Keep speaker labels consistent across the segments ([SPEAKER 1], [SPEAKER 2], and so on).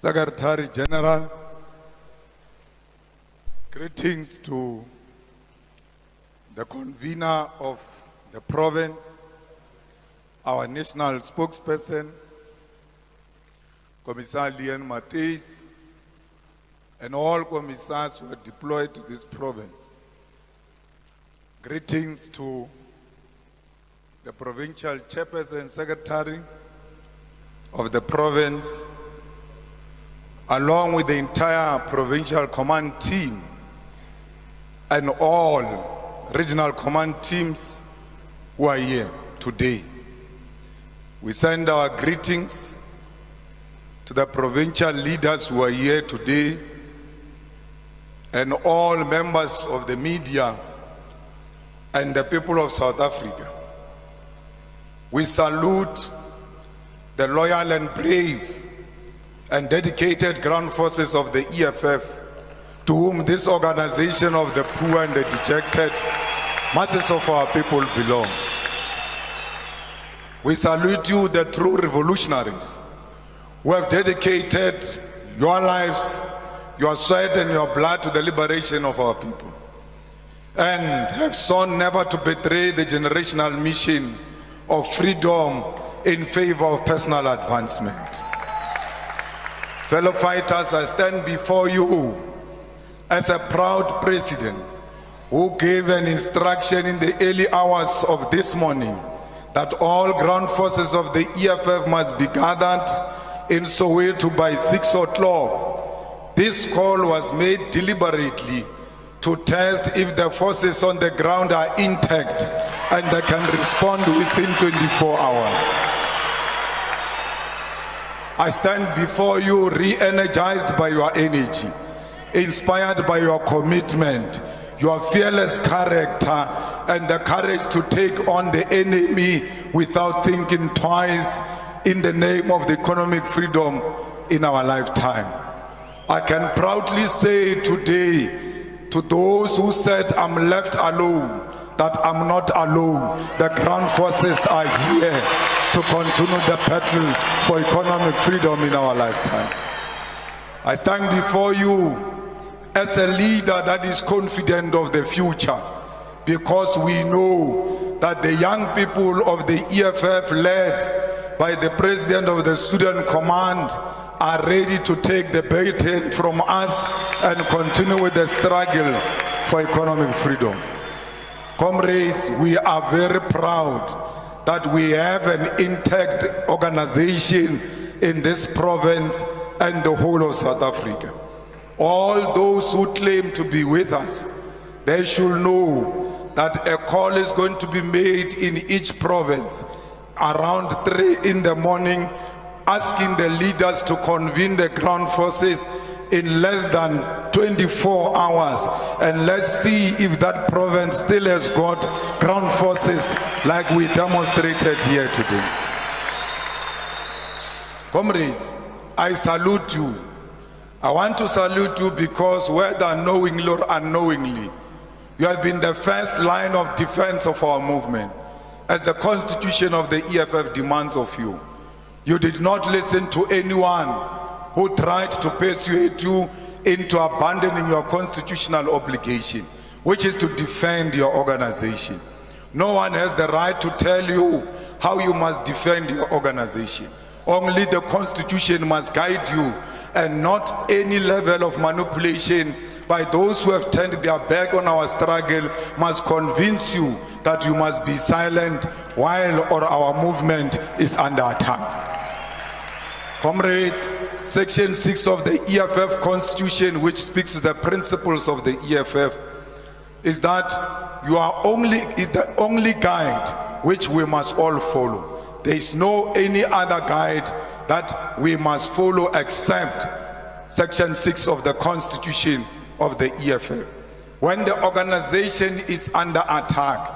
[SPEAKER 1] Secretary General, greetings to the convener of the province, our national spokesperson, Commissar Leon Matthys, and all commissars who are deployed to this province. Greetings to the provincial chairperson secretary of the province, along with the entire provincial command team and all regional command teams who are here today. We send our greetings to the provincial leaders who are here today and all members of the media and the people of South Africa. We salute the loyal and brave and dedicated ground forces of the EFF, to whom this organization of the poor and the dejected, masses of our people belongs. We salute you, the true revolutionaries, who have dedicated your lives, your sweat and your blood to the liberation of our people, and have sworn never to betray the generational mission of freedom in favor of personal advancement. Fellow fighters, I stand before you as a proud president who gave an instruction in the early hours of this morning that all ground forces of the EFF must be gathered in Soweto by 6 o'clock. This call was made deliberately to test if the forces on the ground are intact and they can respond within 24 hours. I stand before you re-energized by your energy, inspired by your commitment, your fearless character, and the courage to take on the enemy without thinking twice in the name of the economic freedom in our lifetime. I can proudly say today to those who said I'm left alone, that I'm not alone. The ground forces are here to continue the battle for economic freedom in our lifetime. I stand before you as a leader that is confident of the future, because we know that the young people of the EFF, led by the president of the Student Command, are ready to take the baton from us and continue with the struggle for economic freedom. Comrades, we are very proud that we have an intact organization in this province and the whole of South Africa. All those who claim to be with us, they should know that a call is going to be made in each province around 3 in the morning, asking the leaders to convene the ground forces in less than 24 hours, and let's see if that province still has got ground forces like we demonstrated here today. Comrades, I salute you. I want to salute you because whether knowingly or unknowingly, you have been the first line of defense of our movement, as the constitution of the EFF demands of you. You did not listen to anyone who tried to persuade you into abandoning your constitutional obligation, which is to defend your organization. No one has the right to tell you how you must defend your organization. Only the Constitution must guide you, and not any level of manipulation by those who have turned their back on our struggle must convince you that you must be silent while our movement is under attack. Comrades, Section 6 of the EFF Constitution, which speaks to the principles of the EFF, is that is the only guide which we must all follow. There is no any other guide that we must follow except Section 6 of the Constitution of the EFF. When the organization is under attack,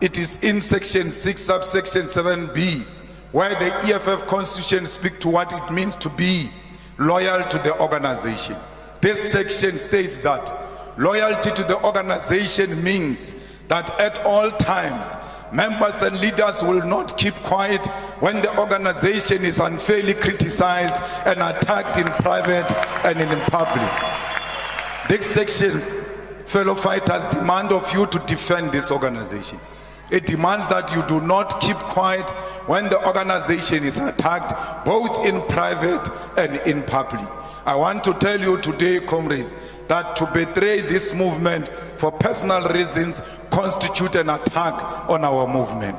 [SPEAKER 1] it is in Section 6, subsection 7b, where the EFF Constitution speaks to what it means to be loyal to the organization. This section states that loyalty to the organization means that at all times, members and leaders will not keep quiet, when the organization is unfairly criticized and attacked in private and in public. This section, fellow fighters, demand of you to defend this organization. It demands that you do not keep quiet when the organization is attacked, both in private and in public. I want to tell you today, comrades, that to betray this movement for personal reasons constitute an attack on our movement.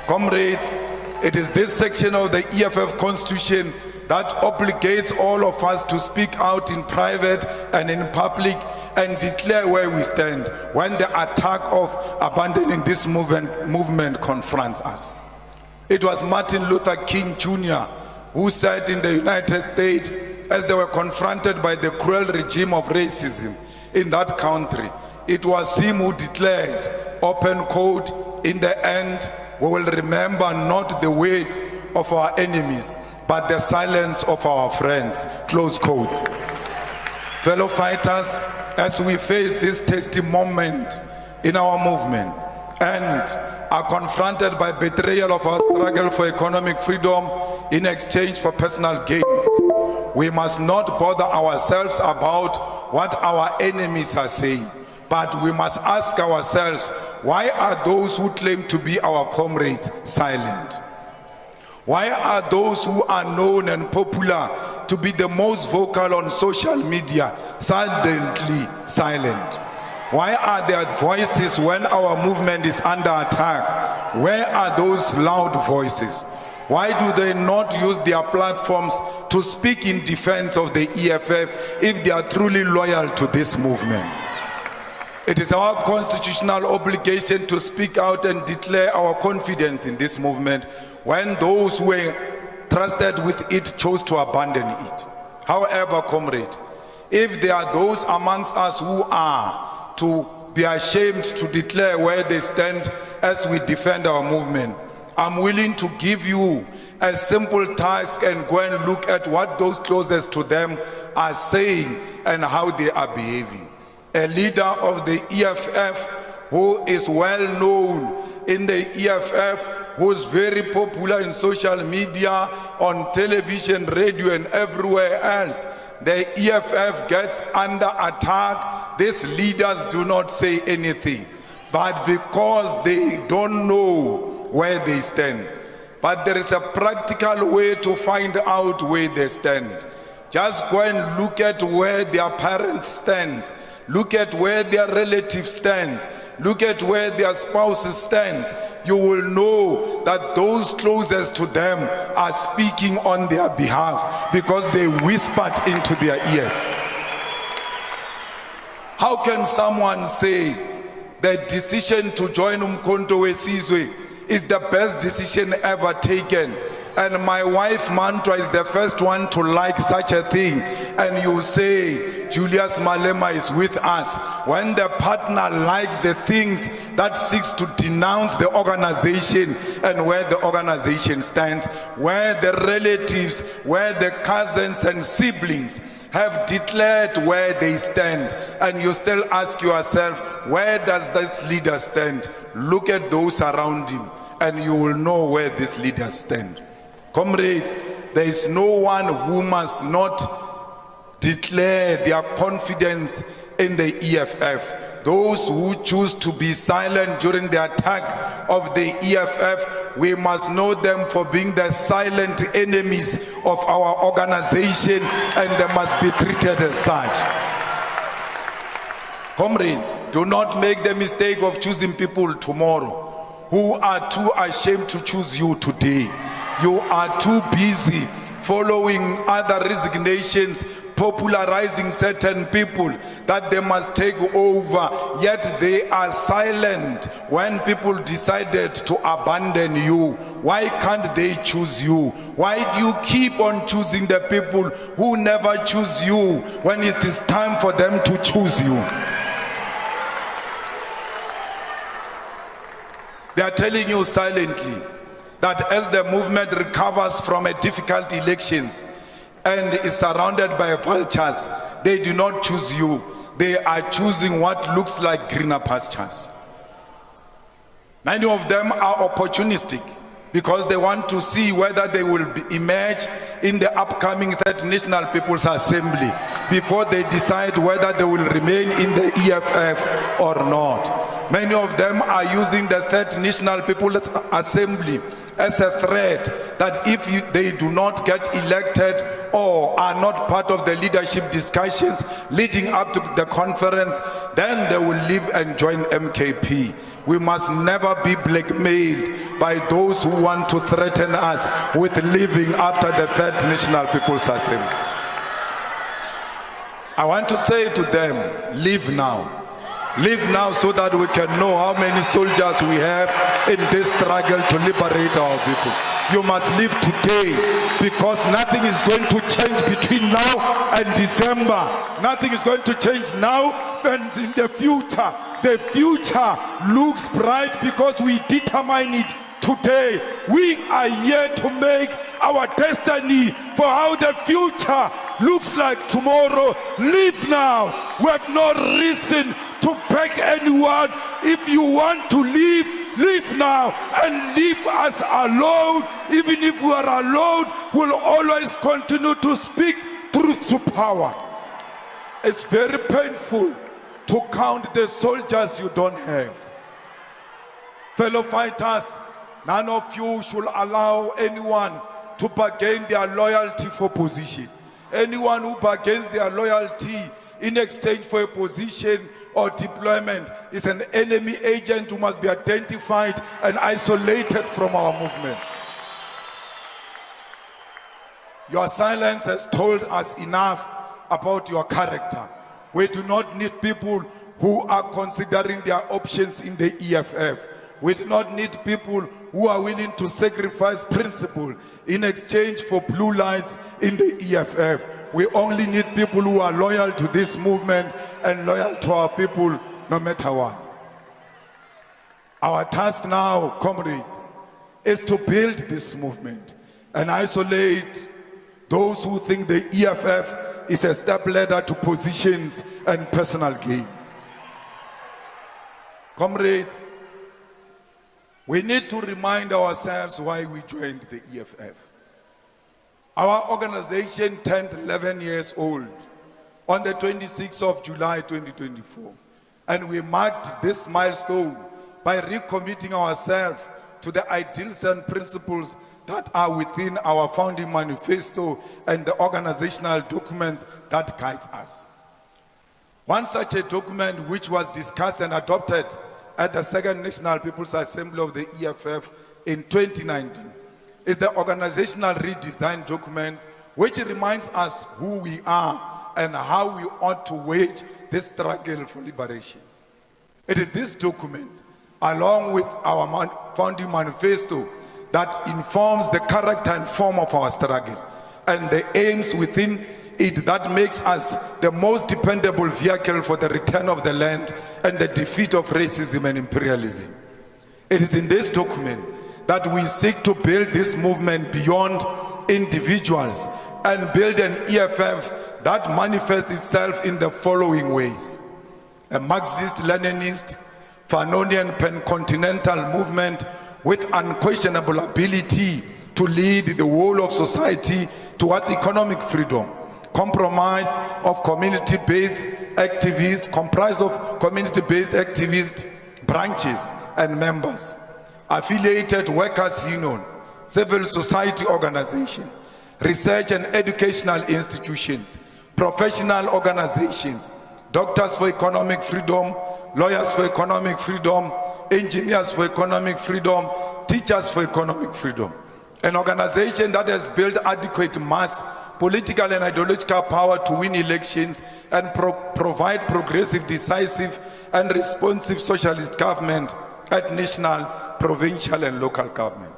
[SPEAKER 1] Comrades, it is this section of the EFF Constitution that obligates all of us to speak out in private and in public and declare where we stand when the attack of abandoning this movement confronts us. It was Martin Luther King Jr. who said in the United States, as they were confronted by the cruel regime of racism in that country, it was him who declared, open quote, "In the end, we will remember not the words of our enemies, but the silence of our friends," close quotes. Fellow fighters, as we face this testing moment in our movement and are confronted by betrayal of our struggle for economic freedom in exchange for personal gains, we must not bother ourselves about what our enemies are saying, but we must ask ourselves, why are those who claim to be our comrades silent? Why are those who are known and popular to be the most vocal on social media suddenly silent? Why are their voices when our movement is under attack? Where are those loud voices? Why do they not use their platforms to speak in defense of the EFF if they are truly loyal to this movement? It is our constitutional obligation to speak out and declare our confidence in this movement when those who were trusted with it chose to abandon it. However, comrade, if there are those amongst us who are to be ashamed to declare where they stand as we defend our movement, I'm willing to give you a simple task and go and look at what those closest to them are saying and how they are behaving. A leader of the EFF who is well known in the EFF, who is very popular in social media, on television, radio, and everywhere else. The EFF gets under attack. These leaders do not say anything, but because they don't know where they stand. But there is a practical way to find out where they stand. Just go and look at where their parents stand. Look at where their relatives stand. Look at where their spouses stand. You will know that those closest to them are speaking on their behalf because they whispered into their ears. How can someone say the decision to join Umkhonto weSizwe is the best decision ever taken, and my wife Mantra is the first one to like such a thing, and you say Julius Malema is with us, when the partner likes the things that seeks to denounce the organization and where the organization stands, where the relatives, where the cousins and siblings have declared where they stand, and you still ask yourself, where does this leader stand? Look at those around him and you will know where these leaders stand. Comrades, there is no one who must not declare their confidence in the EFF. Those who choose to be silent during the attack of the EFF, we must know them for being the silent enemies of our organization, and they must be treated as such. Comrades, do not make the mistake of choosing people tomorrow who are too ashamed to choose you today. You are too busy following other resignations, popularizing certain people that they must take over, yet they are silent when people decided to abandon you. Why can't they choose you? Why do you keep on choosing the people who never choose you when it is time for them to choose you? They are telling you silently that as the movement recovers from a difficult elections and is surrounded by vultures, they do not choose you. They are choosing what looks like greener pastures. Many of them are opportunistic. because they want to see whether they will emerge in the upcoming Third National People's Assembly before they decide whether they will remain in the EFF or not. Many of them are using the Third National People's Assembly as a threat that if they do not get elected or are not part of the leadership discussions leading up to the conference, then they will leave and join MKP. We must never be blackmailed by those who want to threaten us with leaving after the Third National People's Assembly. I want to say to them, leave now. Leave now so that we can know how many soldiers we have in this struggle to liberate our people. You must leave today, because nothing is going to change between now and December. Nothing is going to change now and in the future. The future looks bright because we determine it today. We are here to make our destiny for how the future looks like tomorrow. Leave now. We have no reason to beg anyone. If you want to leave, leave now and leave us alone. Even if we are alone, we'll always continue to speak truth to power. It's very painful to count the soldiers you don't have. Fellow fighters, none of you should allow anyone to bargain their loyalty for position. Anyone who bargains their loyalty in exchange for a position or deployment is an enemy agent who must be identified and isolated from our movement. Your silence has told us enough about your character. We do not need people who are considering their options in the EFF. We do not need people who are willing to sacrifice principle in exchange for blue lights in the EFF. We only need people who are loyal to this movement and loyal to our people no matter what. Our task now, comrades, is to build this movement and isolate those who think the EFF is a step ladder to positions and personal gain. Comrades, we need to remind ourselves why we joined the EFF. Our organization turned 11 years old on the 26th of July 2024, and we marked this milestone by recommitting ourselves to the ideals and principles that are within our founding manifesto and the organizational documents that guides us. One such a document which was discussed and adopted at the Second National People's Assembly of the EFF in 2019 is the organizational redesign document, which reminds us who we are and how we ought to wage this struggle for liberation. It is this document, along with our founding manifesto, that informs the character and form of our struggle and the aims within it that makes us the most dependable vehicle for the return of the land and the defeat of racism and imperialism. It is in this document that we seek to build this movement beyond individuals and build an EFF that manifests itself in the following ways: a Marxist-Leninist, Fanonian pan-continental movement with unquestionable ability to lead the whole of society towards economic freedom, comprised of community-based activist branches and members, affiliated workers' union, civil society organization, research and educational institutions, professional organizations, doctors for economic freedom, lawyers for economic freedom, engineers for economic freedom, teachers for economic freedom. An organization that has built adequate mass, political and ideological power to win elections and provide progressive, decisive and responsive socialist government at national, provincial and local government.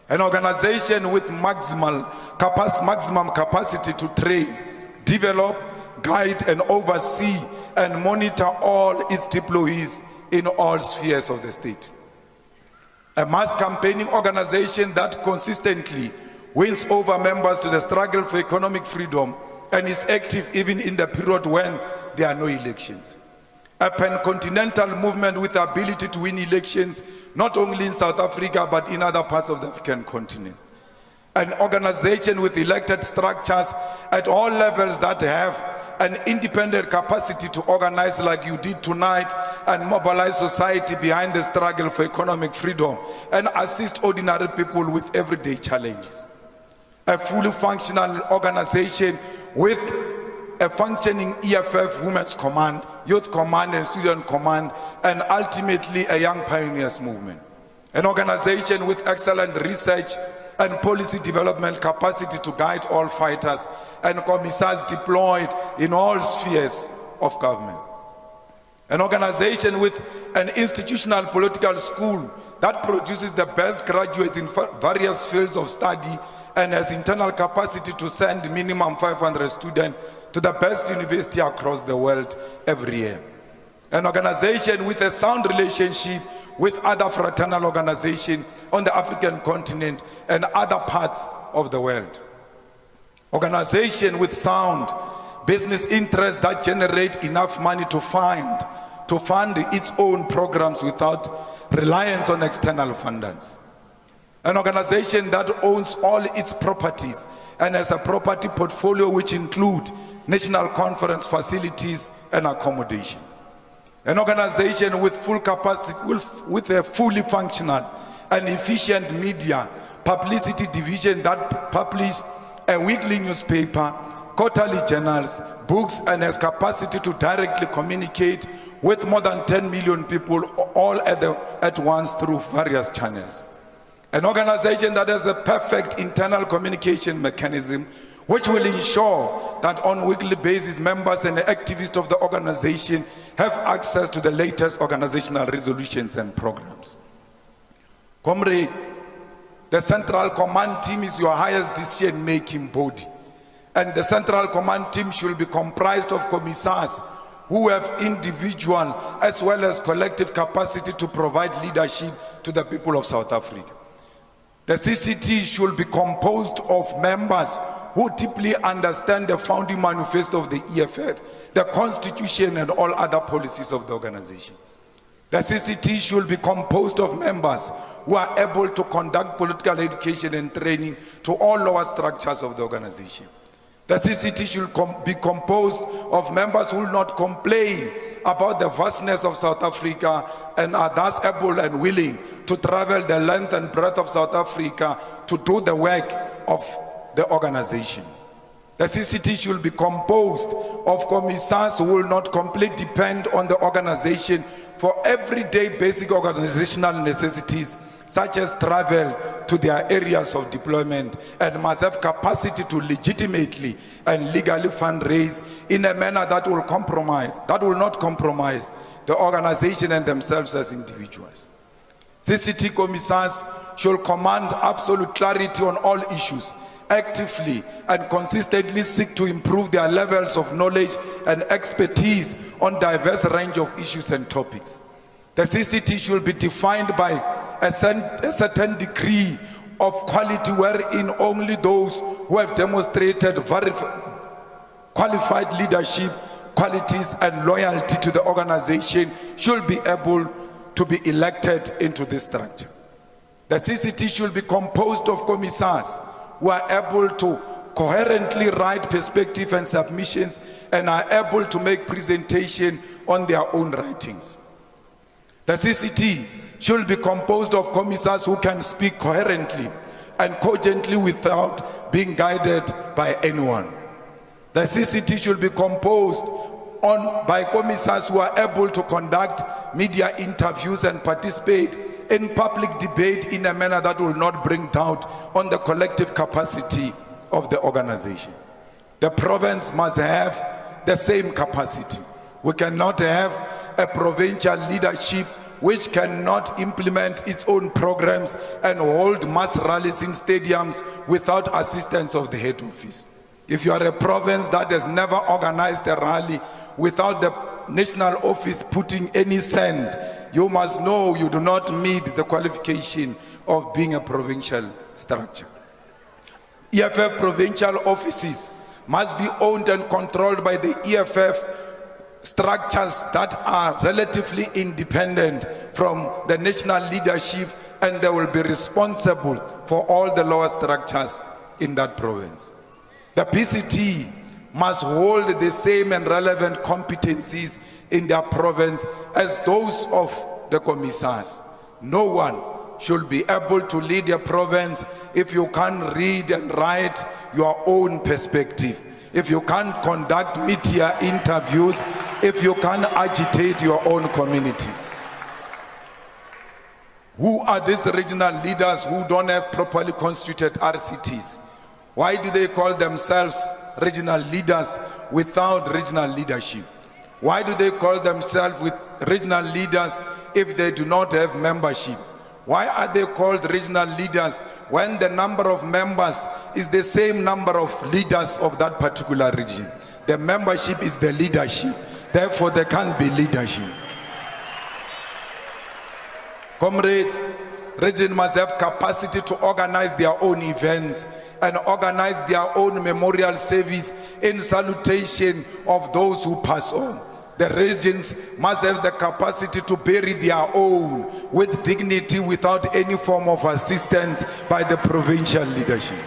[SPEAKER 1] An organization with maximum capacity to train, develop, guide and oversee and monitor all its employees in all spheres of the state. A mass campaigning organization that consistently wins over members to the struggle for economic freedom and is active even in the period when there are no elections. a pan-continental movement with the ability to win elections, not only in South Africa, but in other parts of the African continent. An organization with elected structures at all levels that have an independent capacity to organize like you did tonight and mobilize society behind the struggle for economic freedom and assist ordinary people with everyday challenges. A fully functional organization with a functioning EFF Women's Command, Youth Command and Student Command, and ultimately a Young Pioneers Movement. An organization with excellent research and policy development capacity to guide all fighters and commissars deployed in all spheres of government. An organization with an institutional political school that produces the best graduates in various fields of study and has internal capacity to send minimum 500 students to the best university across the world every year. An organization with a sound relationship with other fraternal organizations on the African continent and other parts of the world. Organization with sound business interests that generate enough money to fund its own programs without reliance on external funders. An organization that owns all its properties and has a property portfolio which include national conference facilities and accommodation. An organization with full capacity, with a fully functional and efficient media publicity division that publish a weekly newspaper, quarterly journals, books, and has capacity to directly communicate with more than 10 million people all at once through various channels. An organization that has a perfect internal communication mechanism which will ensure that on a weekly basis members and activists of the organization have access to the latest organizational resolutions and programs. Comrades, the Central Command Team is your highest decision-making body, and the Central Command Team should be comprised of commissars who have individual as well as collective capacity to provide leadership to the people of South Africa. The CCT should be composed of members who deeply understand the founding manifesto of the EFF, the constitution and all other policies of the organization. The CCT should be composed of members who are able to conduct political education and training to all lower structures of the organization. The CCT should be composed of members who will not complain about the vastness of South Africa and are thus able and willing to travel the length and breadth of South Africa to do the work of the organization. The CCT should be composed of commissars who will not completely depend on the organization for everyday basic organizational necessities such as travel to their areas of deployment, and must have capacity to legitimately and legally fundraise in a manner that will not compromise the organization and themselves as individuals. CCT commissars should command absolute clarity on all issues, actively and consistently seek to improve their levels of knowledge and expertise on diverse range of issues and topics. The CCT should be defined by a certain degree of quality wherein only those who have demonstrated very qualified leadership qualities and loyalty to the organization should be able to be elected into this structure. The CCT should be composed of commissars who are able to coherently write perspective and submissions and are able to make presentation on their own writings. The CCT should be composed of commissars who can speak coherently and cogently without being guided by anyone. The CCT should be composed by commissars who are able to conduct media interviews and participate in public debate in a manner that will not bring doubt on the collective capacity of the organization. The province must have the same capacity. We cannot have a provincial leadership which cannot implement its own programs and hold mass rallies in stadiums without assistance of the head office. If you are a province that has never organized a rally without the national office putting any cent, you must know you do not meet the qualification of being a provincial structure. EFF provincial offices must be owned and controlled by the EFF structures that are relatively independent from the national leadership, and they will be responsible for all the lower structures in that province. The PCT must hold the same and relevant competencies in their province as those of the commissars. No one should be able to lead a province if you can't read and write your own perspective, if you can't conduct media interviews, if you can't agitate your own communities. Who are these regional leaders who don't have properly constituted RCTs? Why do they call themselves regional leaders without regional leadership? Why do they call themselves with regional leaders if they do not have membership? Why are they called regional leaders when the number of members is the same number of leaders of that particular region? The membership is the leadership. Therefore, there can't be leadership. Comrades, region must have capacity to organize their own events and organize their own memorial service in salutation of those who pass on. The regions must have the capacity to bury their own with dignity without any form of assistance by the provincial leadership.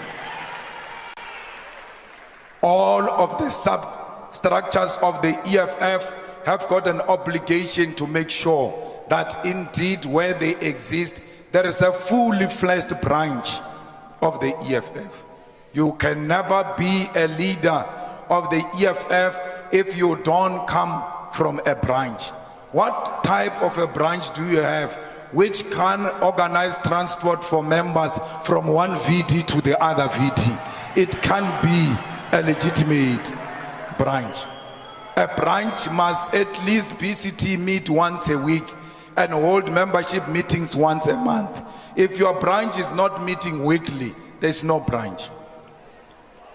[SPEAKER 1] All of the substructures of the EFF have got an obligation to make sure that indeed where they exist, there is a fully fleshed branch of the EFF. You can never be a leader of the EFF if you don't come from a branch. What type of a branch do you have which can organize transport for members from one VD to the other VD? It can be a legitimate branch. A branch must at least PCT meet once a week and hold membership meetings once a month. If your branch is not meeting weekly, there's no branch.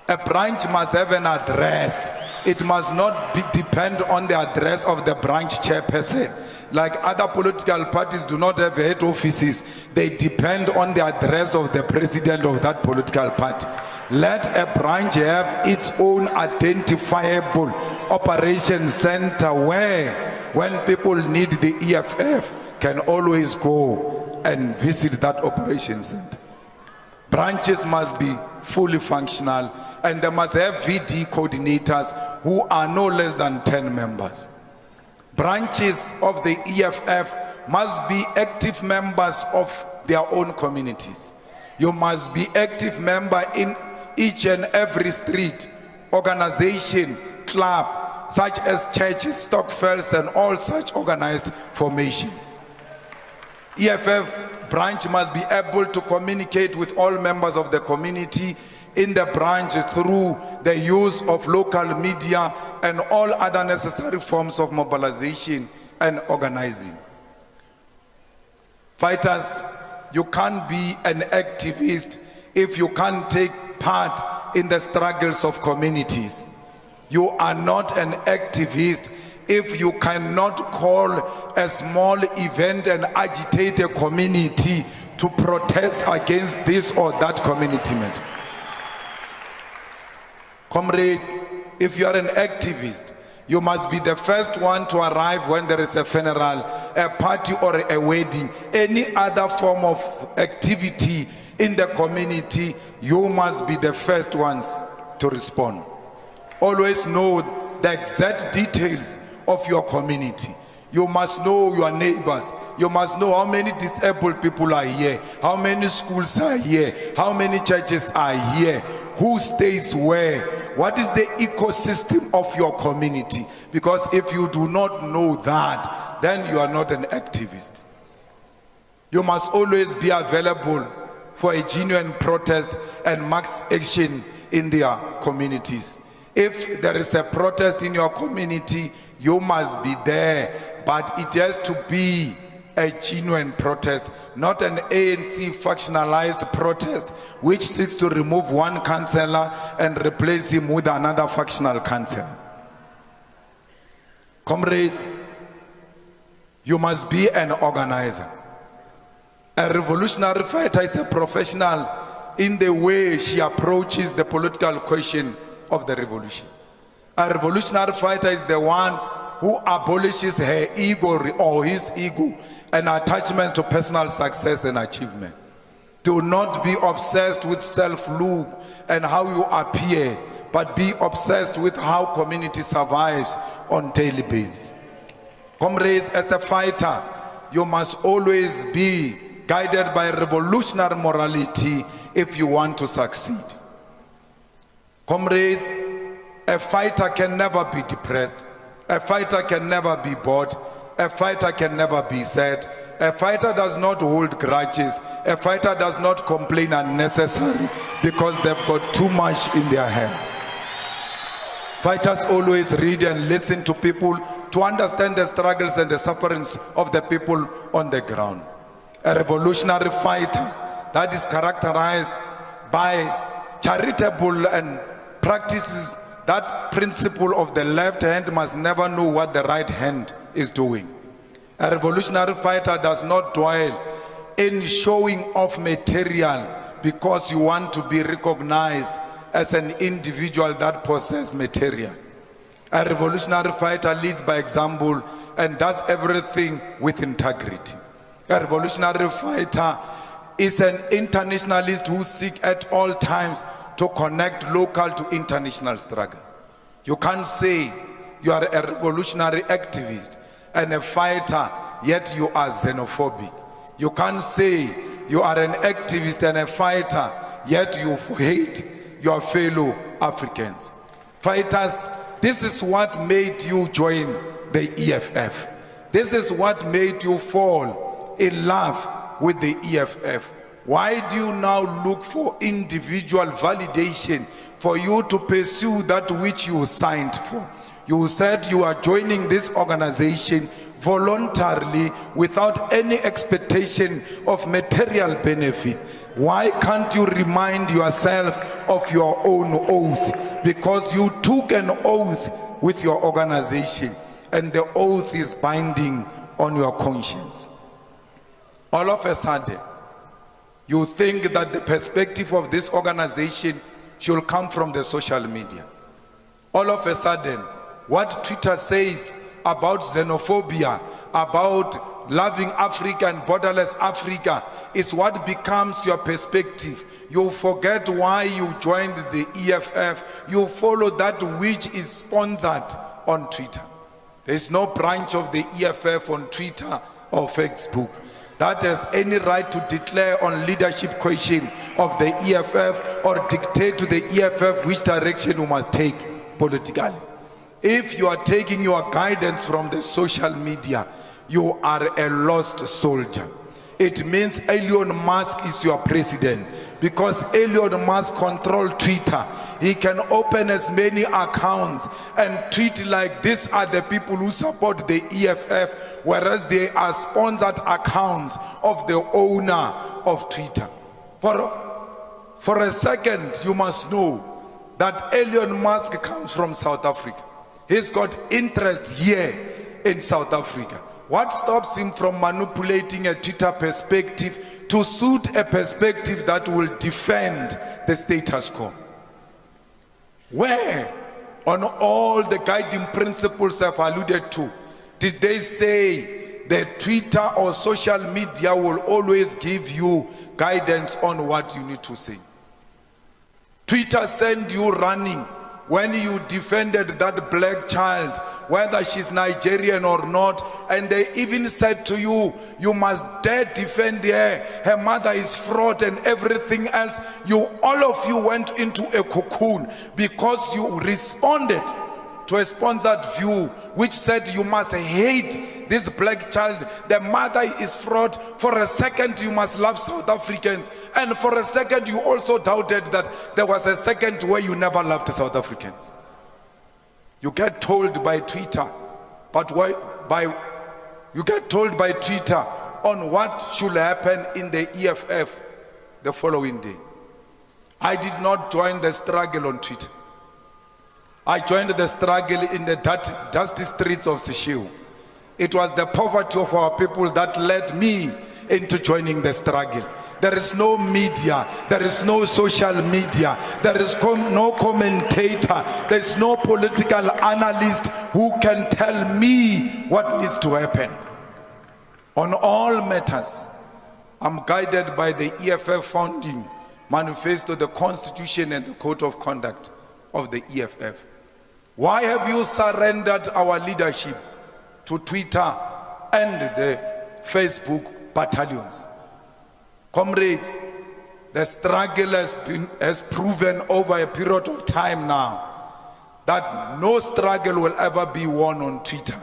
[SPEAKER 1] A branch must have an address. It must not depend on the address of the branch chairperson. Like other political parties do not have head offices, they depend on the address of the president of that political party. Let a branch have its own identifiable operation center where, when people need the EFF, can always go and visit that operation center. Branches must be fully functional, and they must have VD coordinators who are no less than 10 members. Branches of the EFF must be active members of their own communities. You must be active member in each and every street, organization, club, such as churches, stokvels, and all such organized formation. EFF branch must be able to communicate with all members of the community in the branch through the use of local media and all other necessary forms of mobilization and organizing. Fighters, you can't be an activist if you can't take part in the struggles of communities. You are not an activist if you cannot call a small event and agitate a community to protest against this or that community matter. Comrades, if you are an activist, you must be the first one to arrive when there is a funeral, a party, or a wedding, any other form of activity in the community. You must be the first ones to respond. Always know the exact details of your community. You must know your neighbors. You must know how many disabled people are here, how many schools are here, how many churches are here, who stays where, what is the ecosystem of your community. Because if you do not know that, then you are not an activist. You must always be available for a genuine protest and mass action in their communities. If there is a protest in your community, you must be there, but it has to be a genuine protest, not an ANC factionalized protest which seeks to remove one councillor and replace him with another factional councillor. Comrades, you must be an organizer. A revolutionary fighter is a professional in the way she approaches the political question of the revolution. A revolutionary fighter is the one who abolishes her ego or his ego and attachment to personal success and achievement. Do not be obsessed with self-look and how you appear, but be obsessed with how community survives on daily basis. Comrades, as a fighter, you must always be guided by revolutionary morality if you want to succeed. Comrades, a fighter can never be depressed. A fighter can never be bored. A fighter can never be sad. A fighter does not hold grudges. A fighter does not complain unnecessarily because they've got too much in their hands. Fighters always read and listen to people to understand the struggles and the sufferings of the people on the ground. A revolutionary fighter that is characterized by charitable and practices that principle of the left hand must never know what the right hand is doing. A revolutionary fighter does not dwell in showing off material because you want to be recognized as an individual that possesses material. A revolutionary fighter leads by example and does everything with integrity. A revolutionary fighter is an internationalist who seeks at all times to connect local to international struggle. You can't say you are a revolutionary activist and a fighter, yet you are xenophobic. You can't say you are an activist and a fighter, yet you hate your fellow Africans. Fighters, this is what made you join the EFF. This is what made you fall in love with the EFF. Why do you now look for individual validation for you to pursue that which you signed for? You said you are joining this organization voluntarily without any expectation of material benefit. Why can't you remind yourself of your own oath? Because you took an oath with your organization and the oath is binding on your conscience. All of a sudden, you think that the perspective of this organization should come from the social media. All of a sudden, what Twitter says about xenophobia, about loving Africa and borderless Africa is what becomes your perspective. You forget why you joined the EFF. You follow that which is sponsored on Twitter. There is no branch of the EFF on Twitter or Facebook that has any right to declare on leadership question of the EFF or dictate to the EFF which direction you must take politically. If you are taking your guidance from the social media, you are a lost soldier. It means Elon Musk is your president because Elon Musk controls Twitter. He can open as many accounts and tweet like these are the people who support the EFF, whereas they are sponsored accounts of the owner of Twitter. For a second, you must know that Elon Musk comes from South Africa. He's got interest here in South Africa. What stops him from manipulating a Twitter perspective to suit a perspective that will defend the status quo? Where, on all the guiding principles I've alluded to, did they say that Twitter or social media will always give you guidance on what you need to say? Twitter sent you running when you defended that black child, whether she's Nigerian or not, and they even said to you, you must dare defend her, her mother is fraud and everything else. All of you went into a cocoon because you responded to a sponsored view which said you must hate this black child, the mother is fraud. For a second you must love South Africans, and for a second you also doubted that there was a second where you never loved South Africans. You get told by Twitter, you get told by Twitter on what should happen in the EFF the following day. I did not join the struggle on Twitter. I joined the struggle in the dusty streets of Seshego. It was the poverty of our people that led me into joining the struggle. There is no media. There is no social media. There is no commentator. There is no political analyst who can tell me what needs to happen. On all matters, I'm guided by the EFF founding manifesto, the Constitution and the Code of Conduct of the EFF. Why have you surrendered our leadership to Twitter and the Facebook battalions? Comrades, the struggle has proven over a period of time now that no struggle will ever be won on Twitter.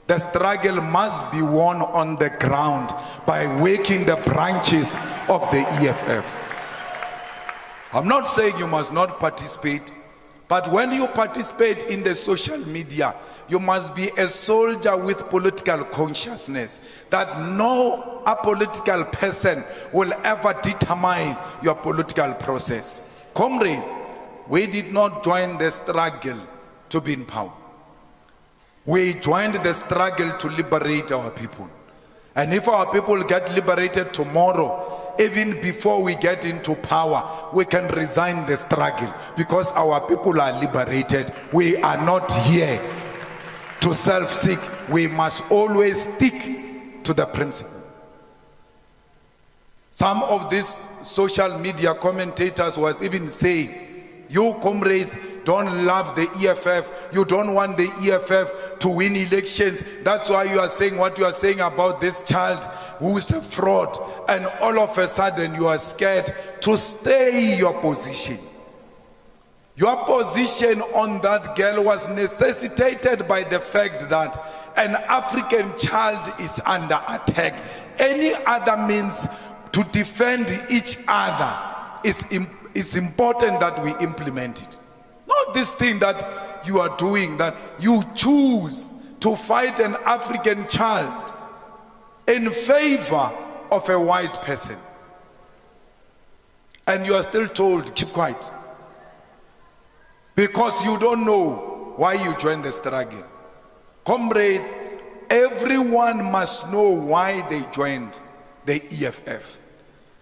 [SPEAKER 1] The struggle must be won on the ground by waking the branches of the EFF. I'm not saying you must not participate, but when you participate in the social media, you must be a soldier with political consciousness, that no apolitical person will ever determine your political process. Comrades, we did not join the struggle to be in power. We joined the struggle to liberate our people. And if our people get liberated tomorrow, even before we get into power, we can resign the struggle because our people are liberated. We are not here to self-seek. We must always stick to the principle. Some of these social media commentators was even saying, you comrades don't love the EFF, you don't want the EFF to win elections, that's why you are saying what you are saying about this child who's a fraud, and all of a sudden you are scared to stay your position. Your position on that girl was necessitated by the fact that an African child is under attack. Any other means to defend each other is important that we implement it. Not this thing that you are doing, that you choose to fight an African child in favor of a white person. And you are still told, keep quiet. Because you don't know why you joined the struggle. Comrades, everyone must know why they joined the EFF.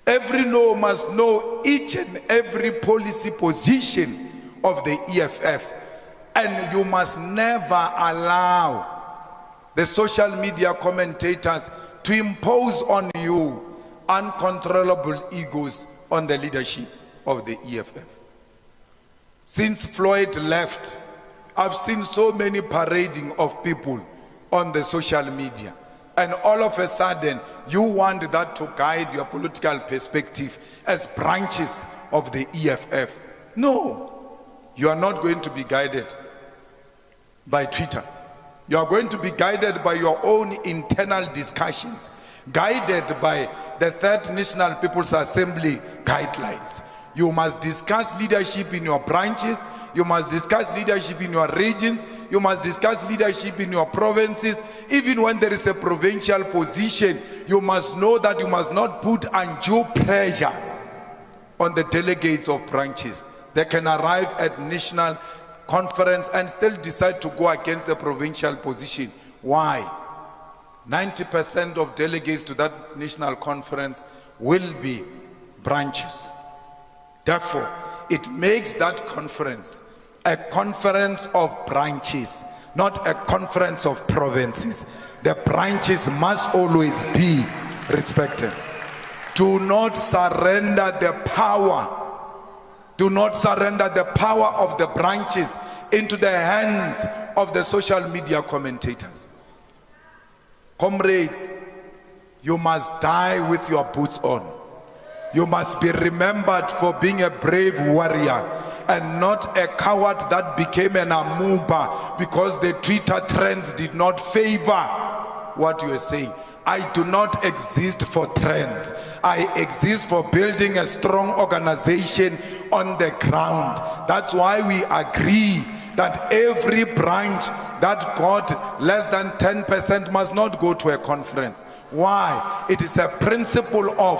[SPEAKER 1] Everyone must know each and every policy position of the EFF. And you must never allow the social media commentators to impose on you uncontrollable egos on the leadership of the EFF. Since Floyd left, I've seen so many parading of people on the social media. And all of a sudden, you want that to guide your political perspective as branches of the EFF. No, you are not going to be guided by Twitter. You are going to be guided by your own internal discussions, guided by the Third National People's Assembly guidelines. You must discuss leadership in your branches. You must discuss leadership in your regions. You must discuss leadership in your provinces. Even when there is a provincial position, you must know that you must not put undue pressure on the delegates of branches. They can arrive at national conference and still decide to go against the provincial position. Why? 90% of delegates to that national conference will be branches. Therefore, it makes that conference a conference of branches, not a conference of provinces. The branches must always be respected. Do not surrender the power. Do not surrender the power of the branches into the hands of the social media commentators. Comrades, you must die with your boots on. You must be remembered for being a brave warrior and not a coward that became an amoeba because the Twitter trends did not favor what you are saying. I do not exist for trends. I exist for building a strong organization on the ground. That's why we agree that every branch that got less than 10% must not go to a conference. Why? It is a principle of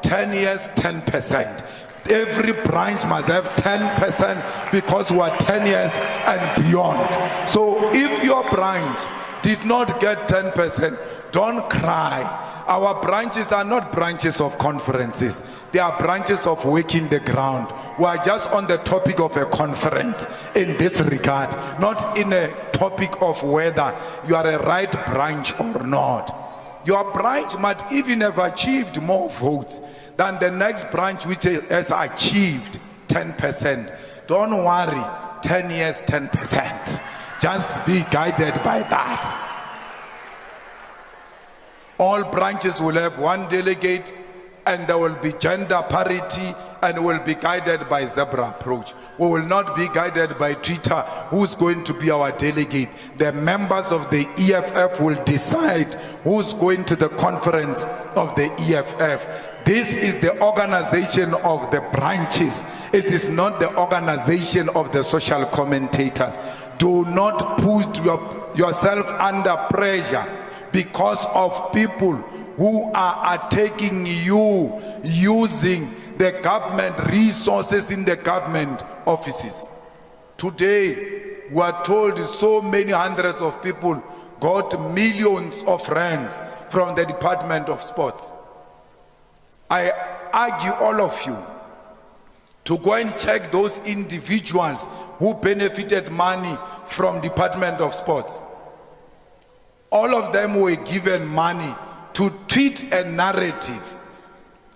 [SPEAKER 1] 10 years, 10%. Every branch must have 10% because we are 10 years and beyond. So if your branch did not get 10%, don't cry. Our branches are not branches of conferences. They are branches of working the ground. We are just on the topic of a conference in this regard, not in a topic of whether you are a right branch or not. Your branch might even have achieved more votes than the next branch which has achieved 10%. Don't worry, 10 years, 10%. Just be guided by that. All branches will have one delegate, and there will be gender parity, and will be guided by zebra approach. We will not be guided by Twitter, who's going to be our delegate. The members of the EFF will decide who's going to the conference of the EFF. This is the organization of the branches. It is not the organization of the social commentators. Do not put yourself under pressure because of people who are attacking you using the government resources in the government offices. Today, we are told so many hundreds of people got millions of rands from the Department of Sports. I urge all of you to go and check those individuals who benefited money from Department of Sports. All of them were given money to tweet a narrative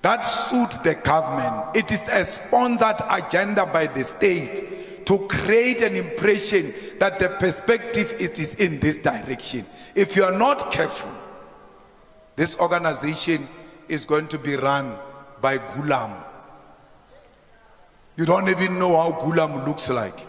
[SPEAKER 1] that suits the government. It is a sponsored agenda by the state to create an impression that the perspective is in this direction. If you are not careful, this organization is going to be run by Gulam. You don't even know how Gulam looks like.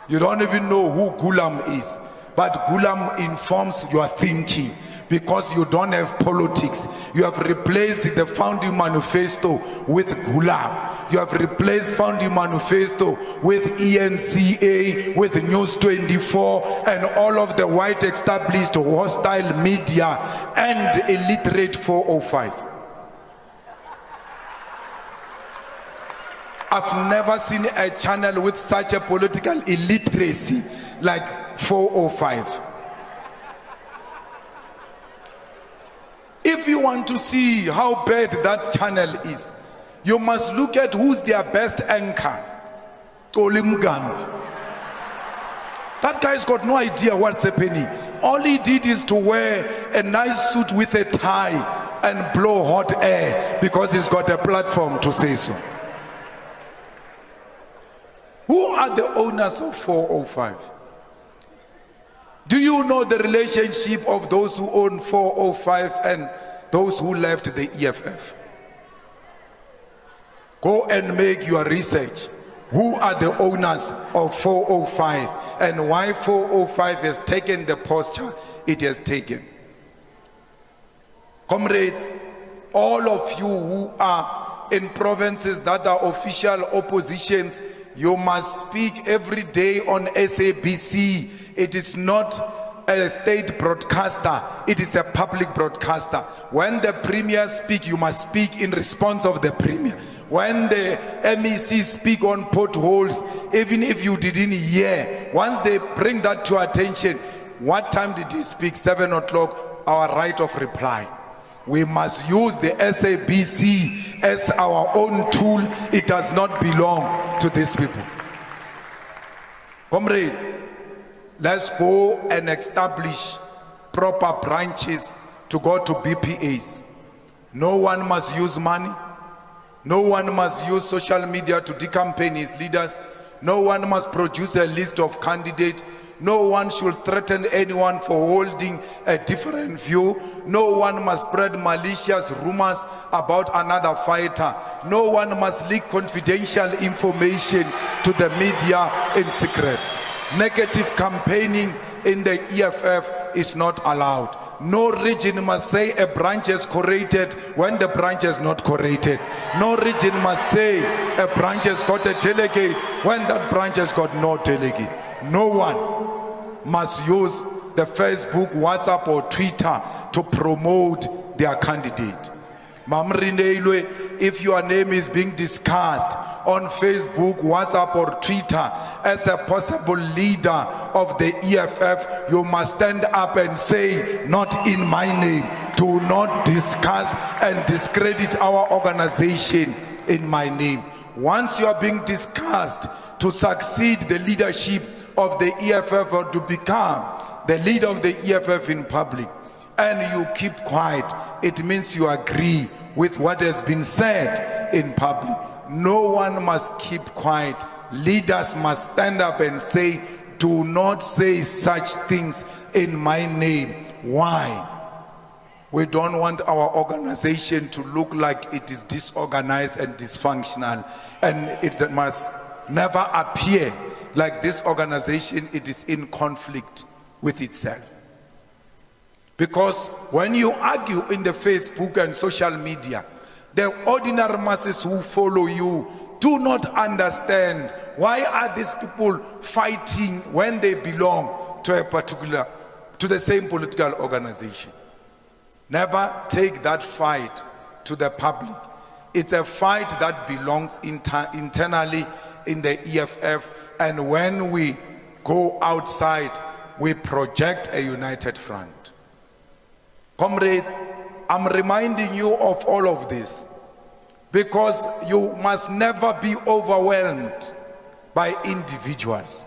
[SPEAKER 1] You don't even know who Gulam is. But Gulam informs your thinking because you don't have politics. You have replaced the founding manifesto with Gulam. You have replaced founding manifesto with ENCA, with News 24, and all of the white established hostile media and illiterate 405. I've never seen a channel with such a political illiteracy like 405. If you want to see how bad that channel is, you must look at who's their best anchor. Xoli Mugambi. That guy's got no idea what's happening. All he did is to wear a nice suit with a tie and blow hot air because he's got a platform to say so. Who are the owners of 405? Do you know the relationship of those who own 405 and those who left the EFF? Go and make your research. Who are the owners of 405 and why 405 has taken the posture it has taken? Comrades, all of you who are in provinces that are official oppositions, you must speak every day on SABC. It is not a state broadcaster, it is a public broadcaster. When the premier speaks, you must speak in response of the premier. When the MEC speak on potholes, even if you didn't hear, once they bring that to attention, what time did he speak? 7 o'clock, our right of reply. We must use the SABC as our own tool. It does not belong to these people. Comrades, let's go and establish proper branches to go to BPAs. No one must use money. No one must use social media to decampaign his leaders. No one must produce a list of candidates. No one should threaten anyone for holding a different view. No one must spread malicious rumors about another fighter. No one must leak confidential information to the media in secret. Negative campaigning in the EFF is not allowed. No region must say a branch is corrected when the branch is not corrected. No region must say a branch has got a delegate when that branch has got no delegate. No one must use the Facebook, WhatsApp or Twitter to promote their candidate. Mamrindeilwe, if your name is being discussed on Facebook, WhatsApp or Twitter as a possible leader of the EFF, you must stand up and say, not in my name. Do not discuss and discredit our organization in my name. Once you are being discussed to succeed the leadership of the EFF or to become the leader of the EFF in public, and you keep quiet, it means you agree with what has been said in public. No one must keep quiet. Leaders must stand up and say, do not say such things in my name. Why? We don't want our organization to look like it is disorganized and dysfunctional, and it must never appear like this organization it is in conflict with itself. Because when you argue in the Facebook and social media, the ordinary masses who follow you do not understand why are these people fighting when they belong to the same political organization. Never take that fight to the public. It's a fight that belongs internally in the EFF, and when we go outside, we project a united front. Comrades, I'm reminding you of all of this because you must never be overwhelmed by individuals.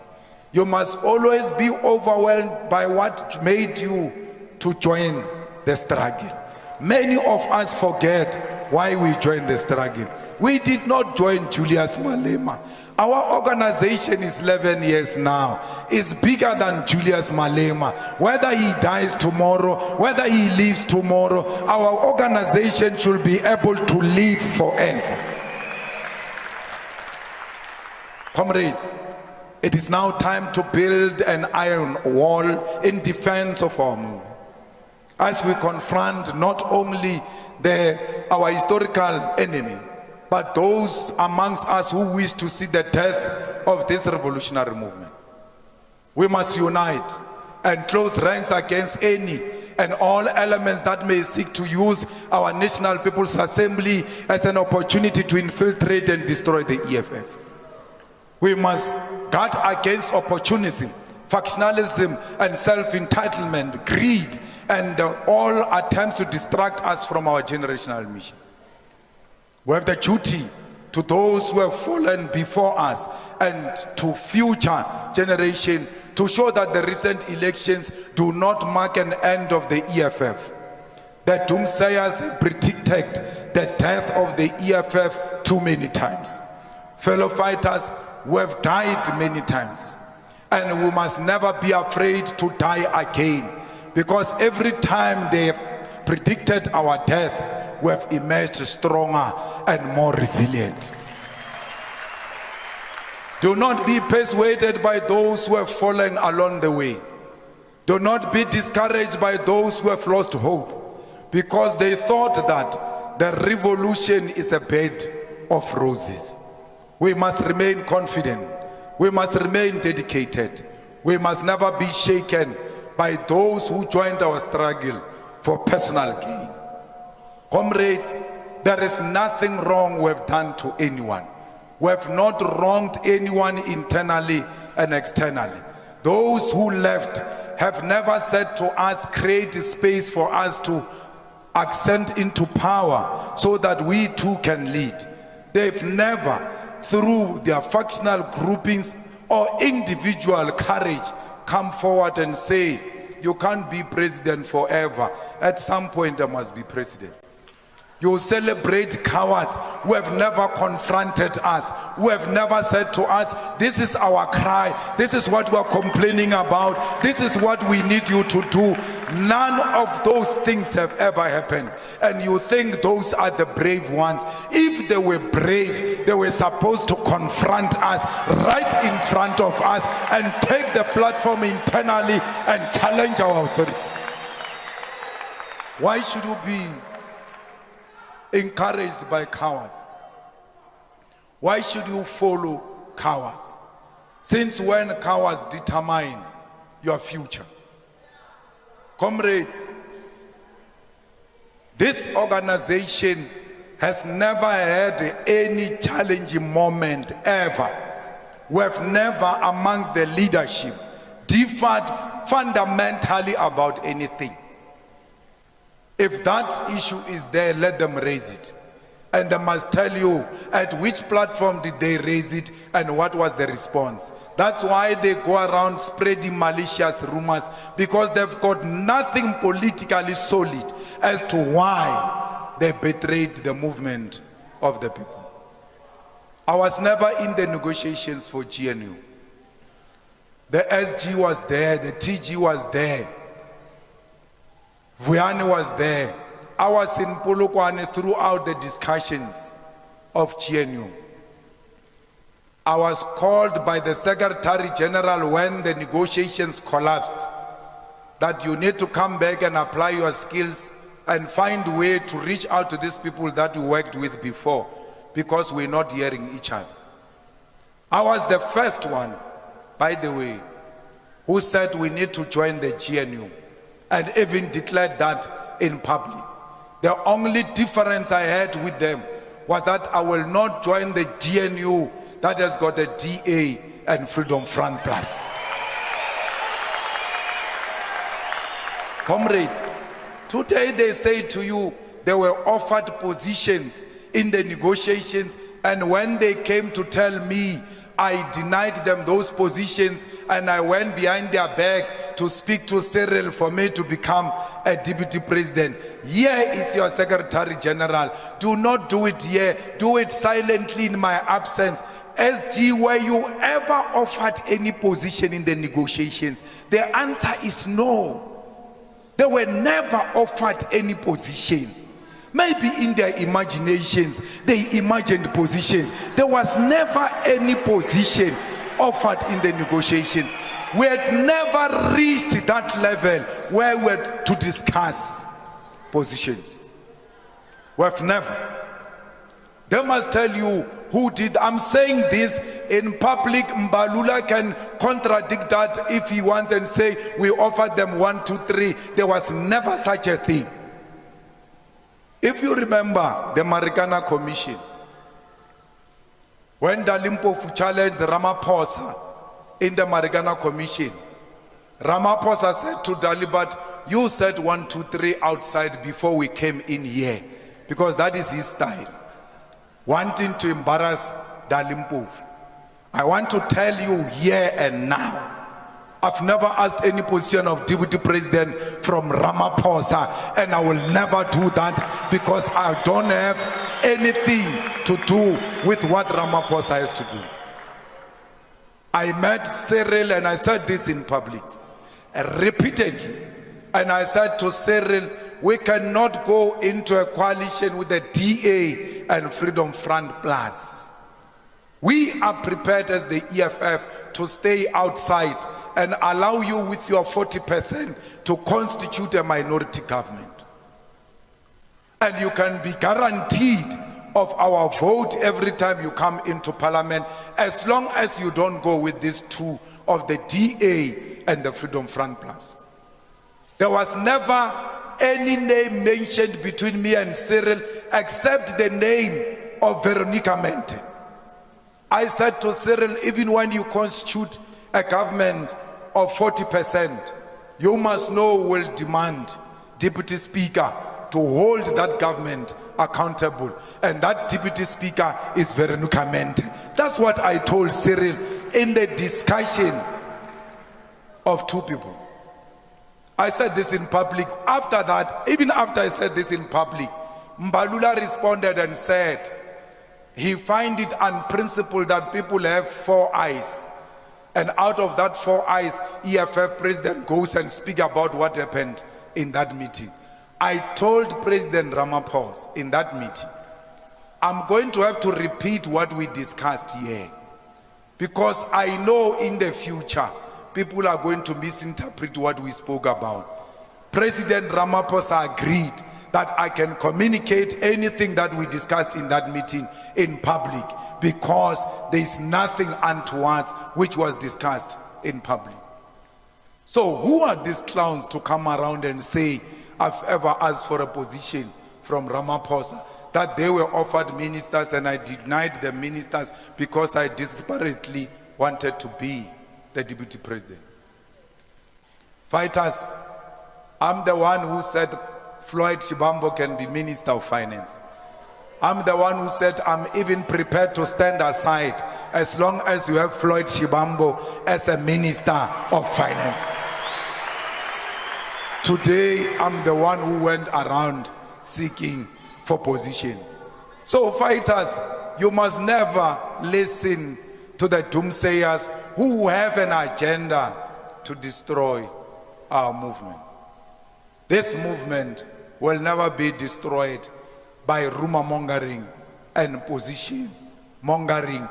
[SPEAKER 1] You must always be overwhelmed by what made you to join the struggle. Many of us forget why we joined the struggle. We did not join Julius Malema. Our organization is 11 years now. It's bigger than Julius Malema. Whether he dies tomorrow, whether he lives tomorrow, our organization should be able to live forever. Comrades, it is now time to build an iron wall in defense of our movement, as we confront not only our historical enemy, but those amongst us who wish to see the death of this revolutionary movement. We must unite and close ranks against any and all elements that may seek to use our National People's Assembly as an opportunity to infiltrate and destroy the EFF. We must guard against opportunism, factionalism, and self-entitlement, greed, and all attempts to distract us from our generational mission. We have the duty to those who have fallen before us and to future generations to show that the recent elections do not mark an end of the EFF. The doomsayers have predicted the death of the EFF too many times. Fellow fighters, we have died many times, and we must never be afraid to die again, because every time they have predicted our death, we have emerged stronger and more resilient. Do not be persuaded by those who have fallen along the way. Do not be discouraged by those who have lost hope, because they thought that the revolution is a bed of roses. We must remain confident. We must remain dedicated. We must never be shaken by those who joined our struggle for personal gain. Comrades, there is nothing wrong we have done to anyone. We have not wronged anyone internally and externally. Those who left have never said to us, create a space for us to ascend into power so that we too can lead. They've never, through their factional groupings or individual courage, come forward and say, you can't be president forever. At some point, there must be president. You celebrate cowards who have never confronted us, who have never said to us, this is our cry, this is what we are complaining about, this is what we need you to do. None of those things have ever happened. And you think those are the brave ones. If they were brave, they were supposed to confront us right in front of us and take the platform internally and challenge our authority. Why should we be encouraged by cowards? Why should you follow cowards? Since when cowards determine your future? Comrades, this organization has never had any challenging moment ever. We have never amongst the leadership differed fundamentally about anything. If that issue is there, let them raise it. And they must tell you at which platform did they raise it and what was the response. That's why they go around spreading malicious rumors, because they've got nothing politically solid as to why they betrayed the movement of the people. I was never in the negotiations for GNU. The SG was there, the TG was there, Vuyani was there. I was in Polokwane throughout the discussions of GNU. I was called by the Secretary General when the negotiations collapsed that you need to come back and apply your skills and find a way to reach out to these people that you worked with before, because we're not hearing each other. I was the first one, by the way, who said we need to join the GNU and even declared that in public. The only difference I had with them was that I will not join the GNU that has got a DA and Freedom Front Plus. Comrades, today they say to you they were offered positions in the negotiations, and when they came to tell me, I denied them those positions and I went behind their back to speak to Cyril for me to become a deputy president. Here is your Secretary General. Do not do it here. Do it silently in my absence. SG, were you ever offered any position in the negotiations? The answer is no. They were never offered any positions. Maybe in their imaginations, they imagined positions. There was never any position offered in the negotiations. We had never reached that level where we had to discuss positions. We have never. They must tell you who did. I'm saying this in public. Mbalula can contradict that if he wants and say we offered them 1, 2, 3. There was never such a thing. If you remember the Marikana Commission, when Dalimpofu challenged Ramaphosa in the Marikana Commission, Ramaphosa said to Dalibat, you said 1, 2, 3 outside before we came in here, because that is his style, wanting to embarrass Dalimpofu. I want to tell you here and now, I've never asked any position of deputy president from Ramaphosa, and I will never do that, because I don't have anything to do with what Ramaphosa has to do. I met Cyril and I said this in public repeatedly, and I said to Cyril, we cannot go into a coalition with the DA and Freedom Front Plus. We are prepared as the EFF to stay outside and allow you with your 40% to constitute a minority government. And you can be guaranteed of our vote every time you come into parliament, as long as you don't go with these two of the DA and the Freedom Front Plus. There was never any name mentioned between me and Cyril except the name of Veronica Mente. I said to Cyril, even when you constitute a government of 40%, you must know we'll demand deputy speaker to hold that government accountable. And that deputy speaker is Veronica Mente. That's what I told Cyril in the discussion of two people. I said this in public. After that, even after I said this in public, Mbalula responded and said, he finds it unprincipled that people have 4 eyes. And out of that 4 eyes, EFF president goes and speaks about what happened in that meeting. I told President Ramaphosa in that meeting, I'm going to have to repeat what we discussed here, because I know in the future, people are going to misinterpret what we spoke about. President Ramaphosa agreed that I can communicate anything that we discussed in that meeting in public, because there is nothing untoward which was discussed in public. So who are these clowns to come around and say, I've ever asked for a position from Ramaphosa? that they were offered ministers and I denied the ministers because I desperately wanted to be the deputy president. Fighters, I'm the one who said Floyd Shivambu can be Minister of Finance. I'm the one who said I'm even prepared to stand aside as long as you have Floyd Shivambu as a Minister of Finance. Today, I'm the one who went around seeking for positions. So fighters, you must never listen to the doomsayers who have an agenda to destroy our movement. This movement will never be destroyed by rumor mongering and position mongering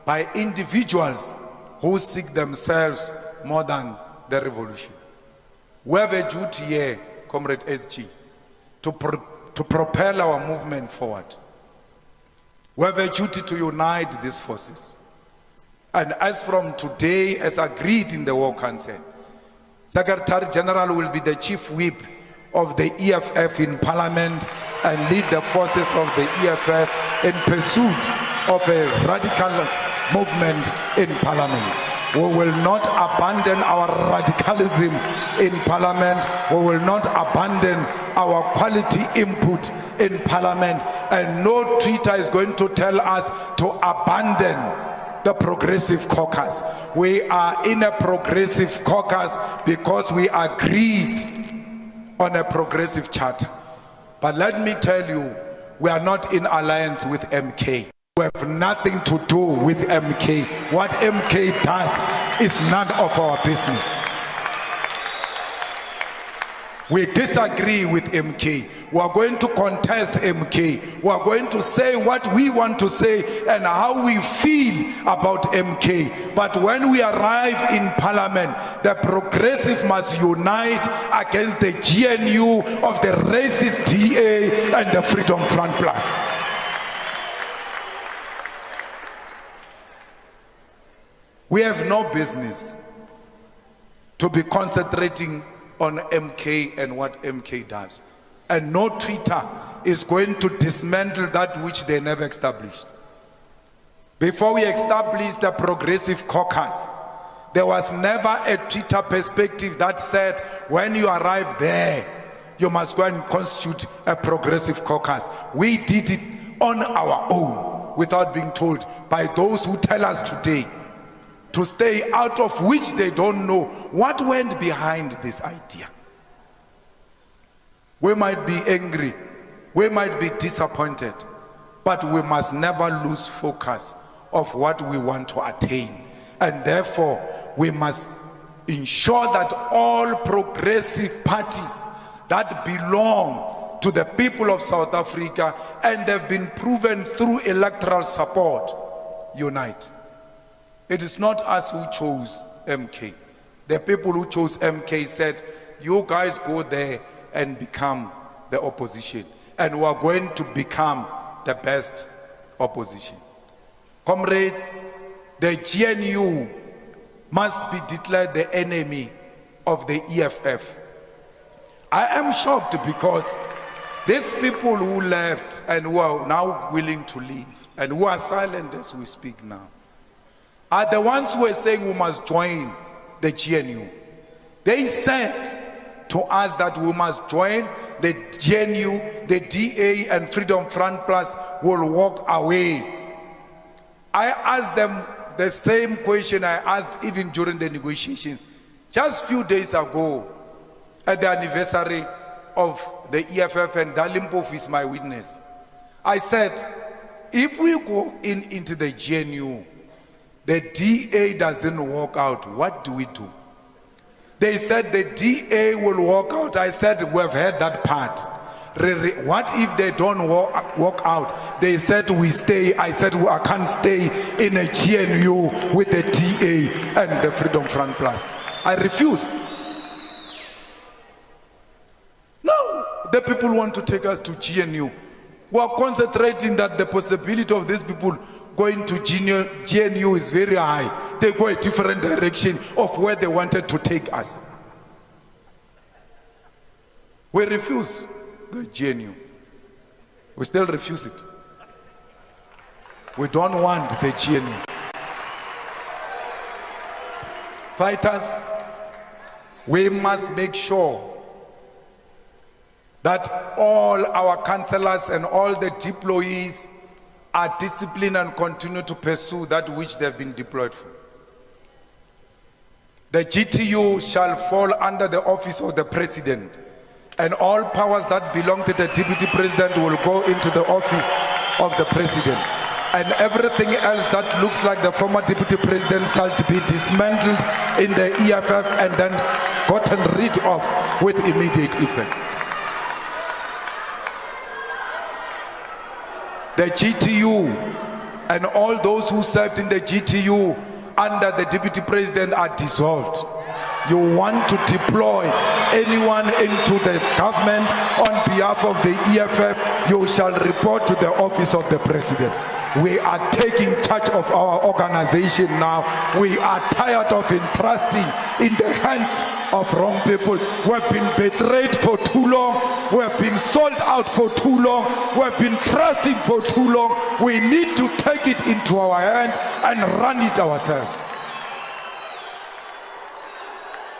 [SPEAKER 1] by individuals who seek themselves more than the revolution. We have a duty here, Comrade SG, to propel our movement forward. We have a duty to unite these forces. And as from today, as agreed in the War Council, Secretary General will be the chief whip of the EFF in Parliament and lead the forces of the EFF in pursuit of a radical movement in Parliament. We will not abandon our radicalism in Parliament. We will not abandon our quality input in Parliament. And no treater is going to tell us to abandon the Progressive Caucus. We are in a Progressive Caucus because we agreed on a progressive charter. But let me tell you, we are not in alliance with MK. We have nothing to do with MK. What MK does is none of our business. We disagree with MK. We are going to contest MK. We are going to say what we want to say and how we feel about MK. But when we arrive in Parliament, the Progressive must unite against the GNU of the racist DA and the Freedom Front Plus. We have no business to be concentrating on MK and what MK does. And no treater is going to dismantle that which they never established. Before we established the Progressive Caucus, there was never a treater perspective that said, when you arrive there, you must go and constitute a Progressive Caucus. We did it on our own without being told by those who tell us today to stay out of which they don't know what went behind this idea. We might be angry, we might be disappointed, but we must never lose focus of what we want to attain. And therefore, we must ensure that all progressive parties that belong to the people of South Africa and have been proven through electoral support, unite. It is not us who chose MK. The people who chose MK said, you guys go there and become the opposition. And we are going to become the best opposition. Comrades, the GNU must be declared the enemy of the EFF. I am shocked because these people who left and who are now willing to leave and who are silent as we speak now, are the ones who are saying we must join the GNU. They said to us that we must join the GNU, the DA and Freedom Front Plus will walk away. I asked them the same question I asked even during the negotiations. Just a few days ago, at the anniversary of the EFF, and Dalimpof is my witness. I said, if we go into the GNU, the DA doesn't walk out, what do we do? They said the DA will walk out. I said, we have heard that part. What if they don't walk out? They said we stay. I said, well, I can't stay in a GNU with the DA and the Freedom Front Plus. I refuse. No, the people want to take us to GNU. We are concentrating that the possibility of these people going to GNU is very high. They go a different direction of where they wanted to take us. We refuse the GNU. We still refuse it. We don't want the GNU. Fighters, we must make sure that all our councillors and all the deployees are disciplined and continue to pursue that which they have been deployed for. The GTU shall fall under the office of the president, and all powers that belong to the deputy president will go into the office of the president. And everything else that looks like the former deputy president shall be dismantled in the EFF and then gotten rid of with immediate effect. The GTU and all those who served in the GTU under the deputy president are dissolved. You want to deploy anyone into the government on behalf of the EFF, you shall report to the office of the president. We are taking charge of our organization now. We are tired of entrusting in the hands of wrong people. We have been betrayed for too long. We have been sold out for too long. We have been trusting for too long. We need to take it into our hands and run it ourselves.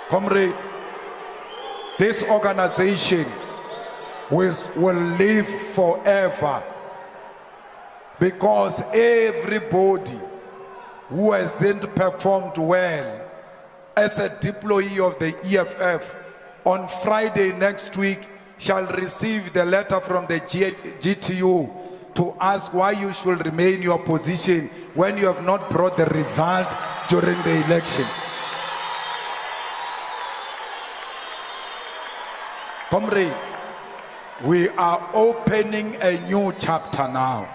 [SPEAKER 1] Comrades, this organization will live forever, because everybody who hasn't performed well as a deployee of the EFF on Friday next week shall receive the letter from the GTU to ask why you should remain in your position when you have not brought the result during the elections. Comrades, we are opening a new chapter now.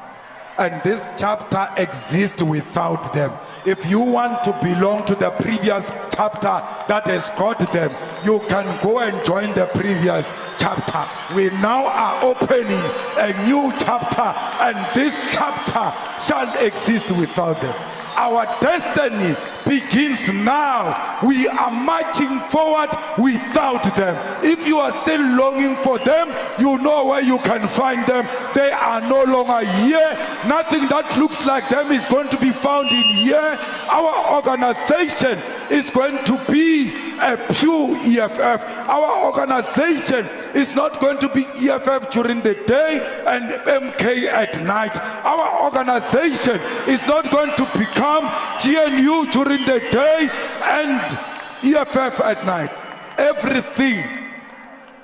[SPEAKER 1] And this chapter exists without them. If you want to belong to the previous chapter that has got them, you can go and join the previous chapter. We now are opening a new chapter, and this chapter shall exist without them. Our destiny begins now. We are marching forward without them. If you are still longing for them, you know where you can find them. They are no longer here. Nothing that looks like them is going to be found in here. Our organization is going to be a pure EFF. Our organization is not going to be EFF during the day and MK at night. Our organization is not going to become GNU during the day and EFF at night. Everything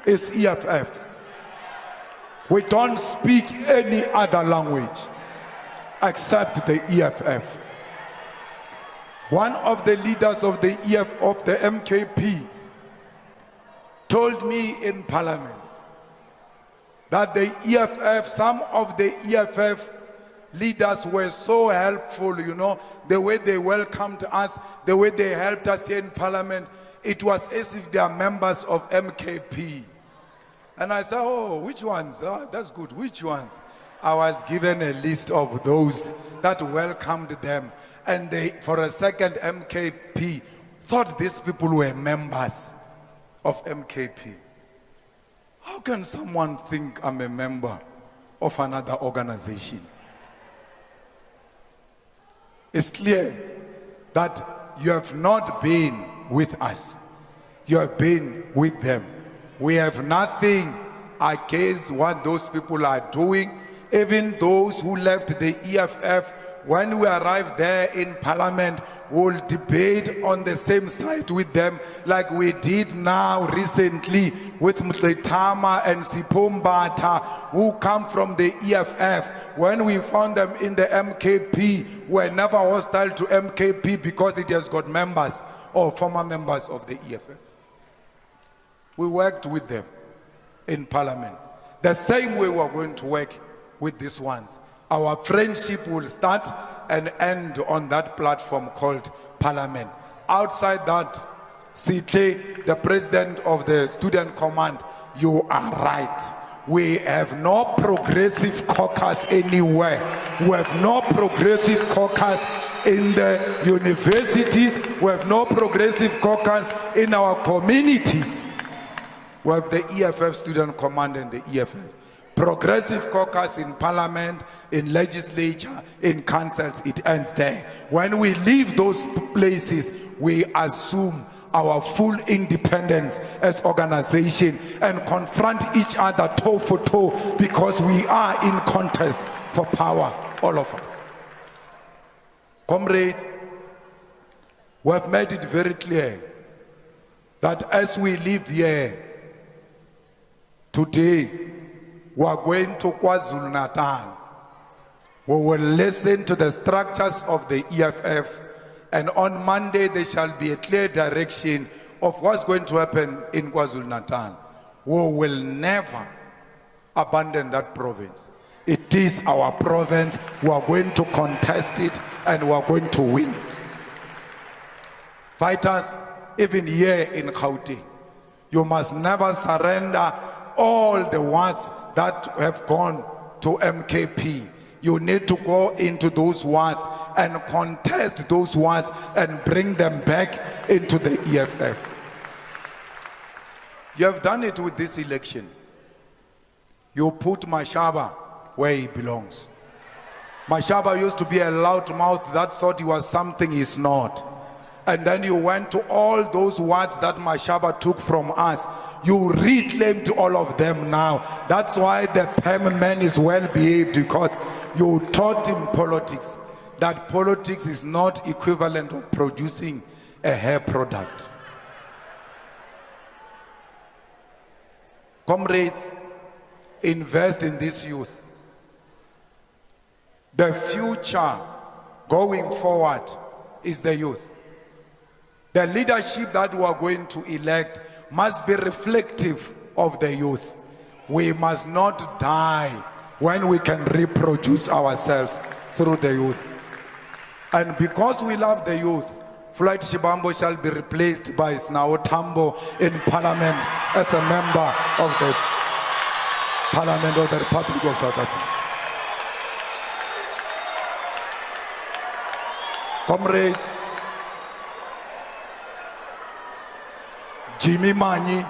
[SPEAKER 1] is EFF. We don't speak any other language except the EFF. One of the leaders of the MKP told me in Parliament that the EFF, some of the EFF leaders were so helpful, you know, the way they welcomed us, the way they helped us here in Parliament. It was as if they are members of MKP. And I said, oh, which ones? Oh, that's good. Which ones? I was given a list of those that welcomed them. And they, for a second, MKP thought these people were members of MKP. How can someone think I'm a member of another organization? It's clear that you have not been with us. You have been with them. We have nothing against what those people are doing. Even those who left the EFF, when we arrive there in Parliament, we'll debate on the same side with them like we did now recently with Mutletama and Sipombata, who come from the EFF. When we found them in the MKP, we're never hostile to MKP because it has got members or former members of the EFF. We worked with them in Parliament. The same way we're going to work with these ones. Our friendship will start and end on that platform called Parliament. Outside that, Sitle, the president of the Student Command, you are right. We have no progressive caucus anywhere. We have no progressive caucus in the universities. We have no progressive caucus in our communities. We have the EFF Student Command and the EFF. Progressive caucus in parliament, in legislature, in councils, it ends there. When we leave those places, we assume our full independence as organization and confront each other toe for toe, because we are in contest for power, all of us. Comrades, we have made it very clear that as we live here today, we are going to KwaZulu-Natal. We will listen to the structures of the EFF, and on Monday there shall be a clear direction of what's going to happen in KwaZulu-Natal. We will never abandon that province. It is our province. We are going to contest it and we are going to win it. Fighters, even here in Gauteng, you must never surrender all the wards that have gone to MKP. You need to go into those wards and contest those wards and bring them back into the EFF. You have done it with this election. You put Mashaba where he belongs. Mashaba used to be a loudmouth that thought he was something he's not. And then you went to all those words that Mashaba took from us. You reclaimed all of them now. That's why the PEM man is well behaved, because you taught him politics. That politics is not equivalent of producing a hair product. Comrades, invest in this youth. The future going forward is the youth. The leadership that we are going to elect must be reflective of the youth. We must not die when we can reproduce ourselves through the youth. And because we love the youth, Floyd Shivambu shall be replaced by Snao Tambo in Parliament as a member of the Parliament of the Republic of South Africa. Comrades, Jimmy Manyi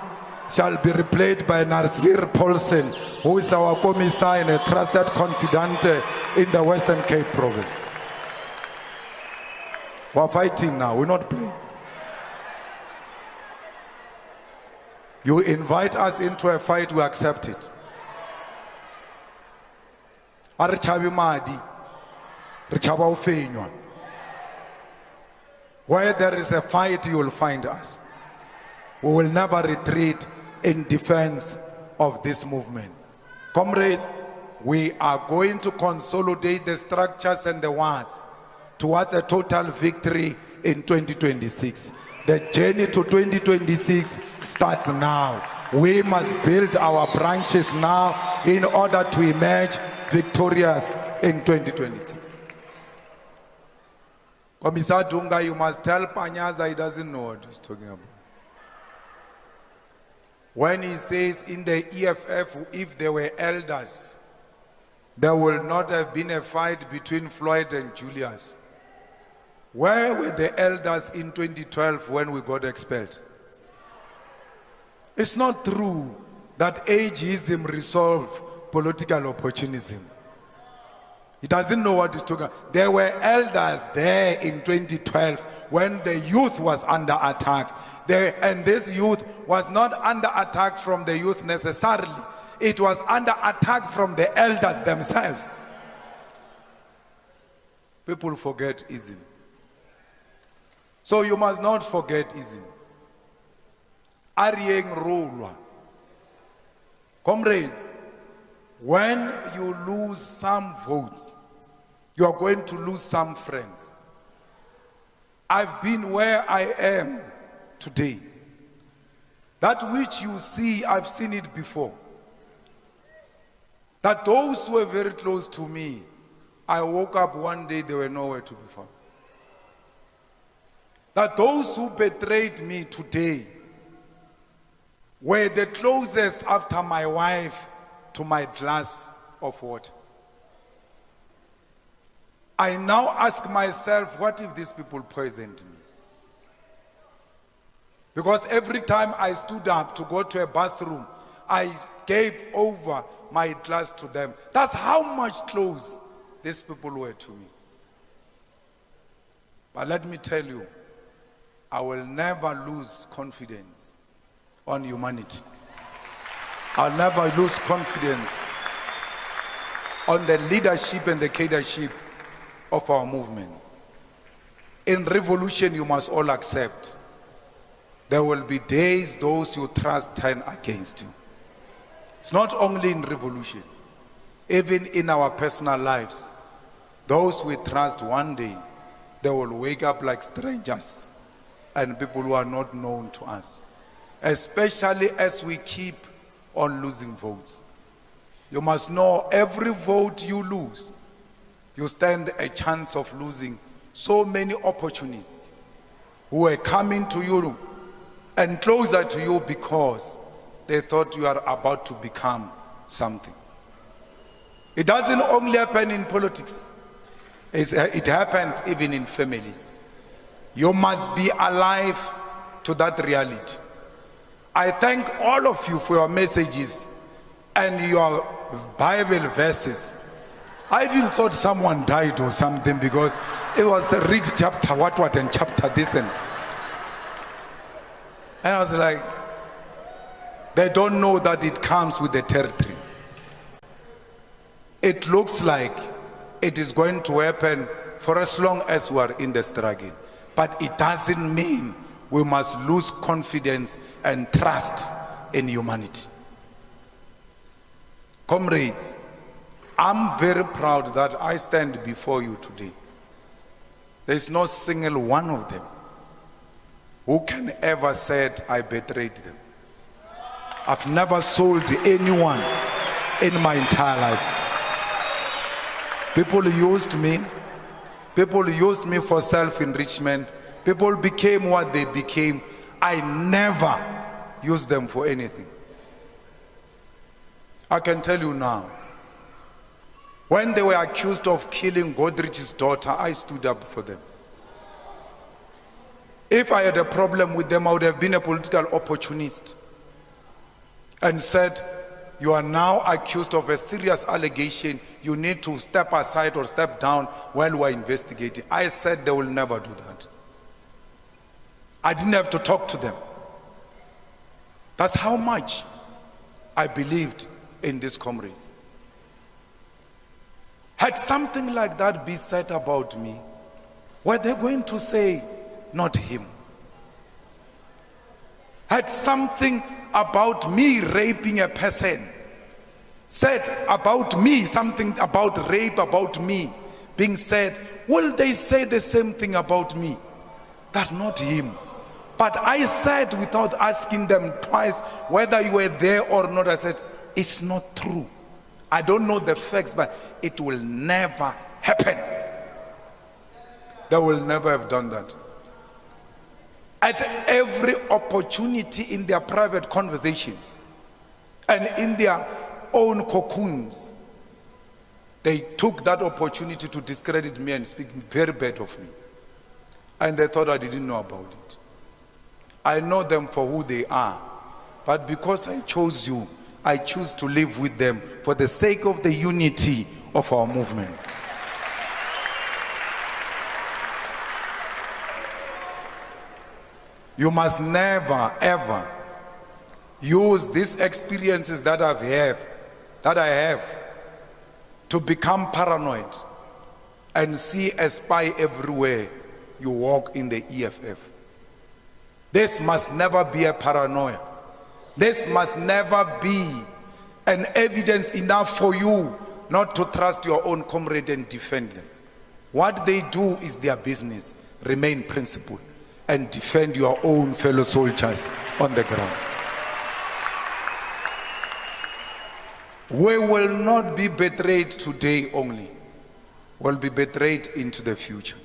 [SPEAKER 1] shall be replaced by Narsir Paulsen, who is our commissar and a trusted confidant in the Western Cape province. We're fighting now, we're not playing. You invite us into a fight, we accept it. Where there is a fight, you will find us. We will never retreat in defense of this movement. Comrades, we are going to consolidate the structures and the words towards a total victory in 2026. The journey to 2026 starts now. We must build our branches now in order to emerge victorious in 2026. Commissar Dunga, you must tell Panyaza he doesn't know what he's talking about. When he says in the EFF, if there were elders, there will not have been a fight between Floyd and Julius. Where were the elders in 2012 when we got expelled? It's not true that ageism resolved political opportunism. He doesn't know what he's talking about. There were elders there in 2012 when the youth was under attack. And this youth was not under attack from the youth necessarily. It was under attack from the elders themselves. People forget ism. So you must not forget ism. Arieng Rolwa. Comrades, when you lose some votes, you are going to lose some friends. I've been where I am today. That which you see, I've seen it before. That those who were very close to me, I woke up one day, they were nowhere to be found. That those who betrayed me today were the closest after my wife to my glass of water. I now ask myself, what if these people poisoned me? Because every time I stood up to go to a bathroom, I gave over my class to them. That's how much close these people were to me. But let me tell you, I will never lose confidence on humanity. I'll never lose confidence on the leadership and the cadreship of our movement. In revolution, you must all accept there will be days those you trust turn against you. It's not only in revolution, even in our personal lives. Those we trust, one day they will wake up like strangers and people who are not known to us, especially as we keep on losing votes. You must know every vote you lose, you stand a chance of losing so many opportunities who are coming to you and closer to you because they thought you are about to become something. It doesn't only happen in politics. It happens even in families. You must be alive to that reality. I thank all of you for your messages and your Bible verses. I even thought someone died or something because it was read chapter what and chapter this and I was like, they don't know that it comes with the territory. It looks like it is going to happen for as long as we are in the struggle. But it doesn't mean we must lose confidence and trust in humanity. Comrades, I'm very proud that I stand before you today. There is no single one of them who can ever say I betrayed them. I've never sold anyone in my entire life. People used me. People used me for self-enrichment. People became what they became. I never used them for anything. I can tell you now, when they were accused of killing Godrich's daughter, I stood up for them. If I had a problem with them, I would have been a political opportunist and said, you are now accused of a serious allegation. You need to step aside or step down while we're investigating. I said they will never do that. I didn't have to talk to them. That's how much I believed in these comrades. Had something like that be said about me, were they going to say, not him? Had something about me raping a person said about me, something about rape about me being said, will they say the same thing about me? That not him. But I said without asking them twice whether you were there or not, I said, it's not true. I don't know the facts, but it will never happen. They will never have done that. At every opportunity in their private conversations and in their own cocoons, they took that opportunity to discredit me and speak very bad of me. And they thought I didn't know about it. I know them for who they are. But because I chose you, I choose to live with them for the sake of the unity of our movement. You must never, ever use these experiences that I have to become paranoid and see a spy everywhere you walk in the EFF. This must never be a paranoia. This must never be an evidence enough for you not to trust your own comrade and defend them. What they do is their business. Remain principled and defend your own fellow soldiers on the ground. We will not be betrayed today only. We'll be betrayed into the future.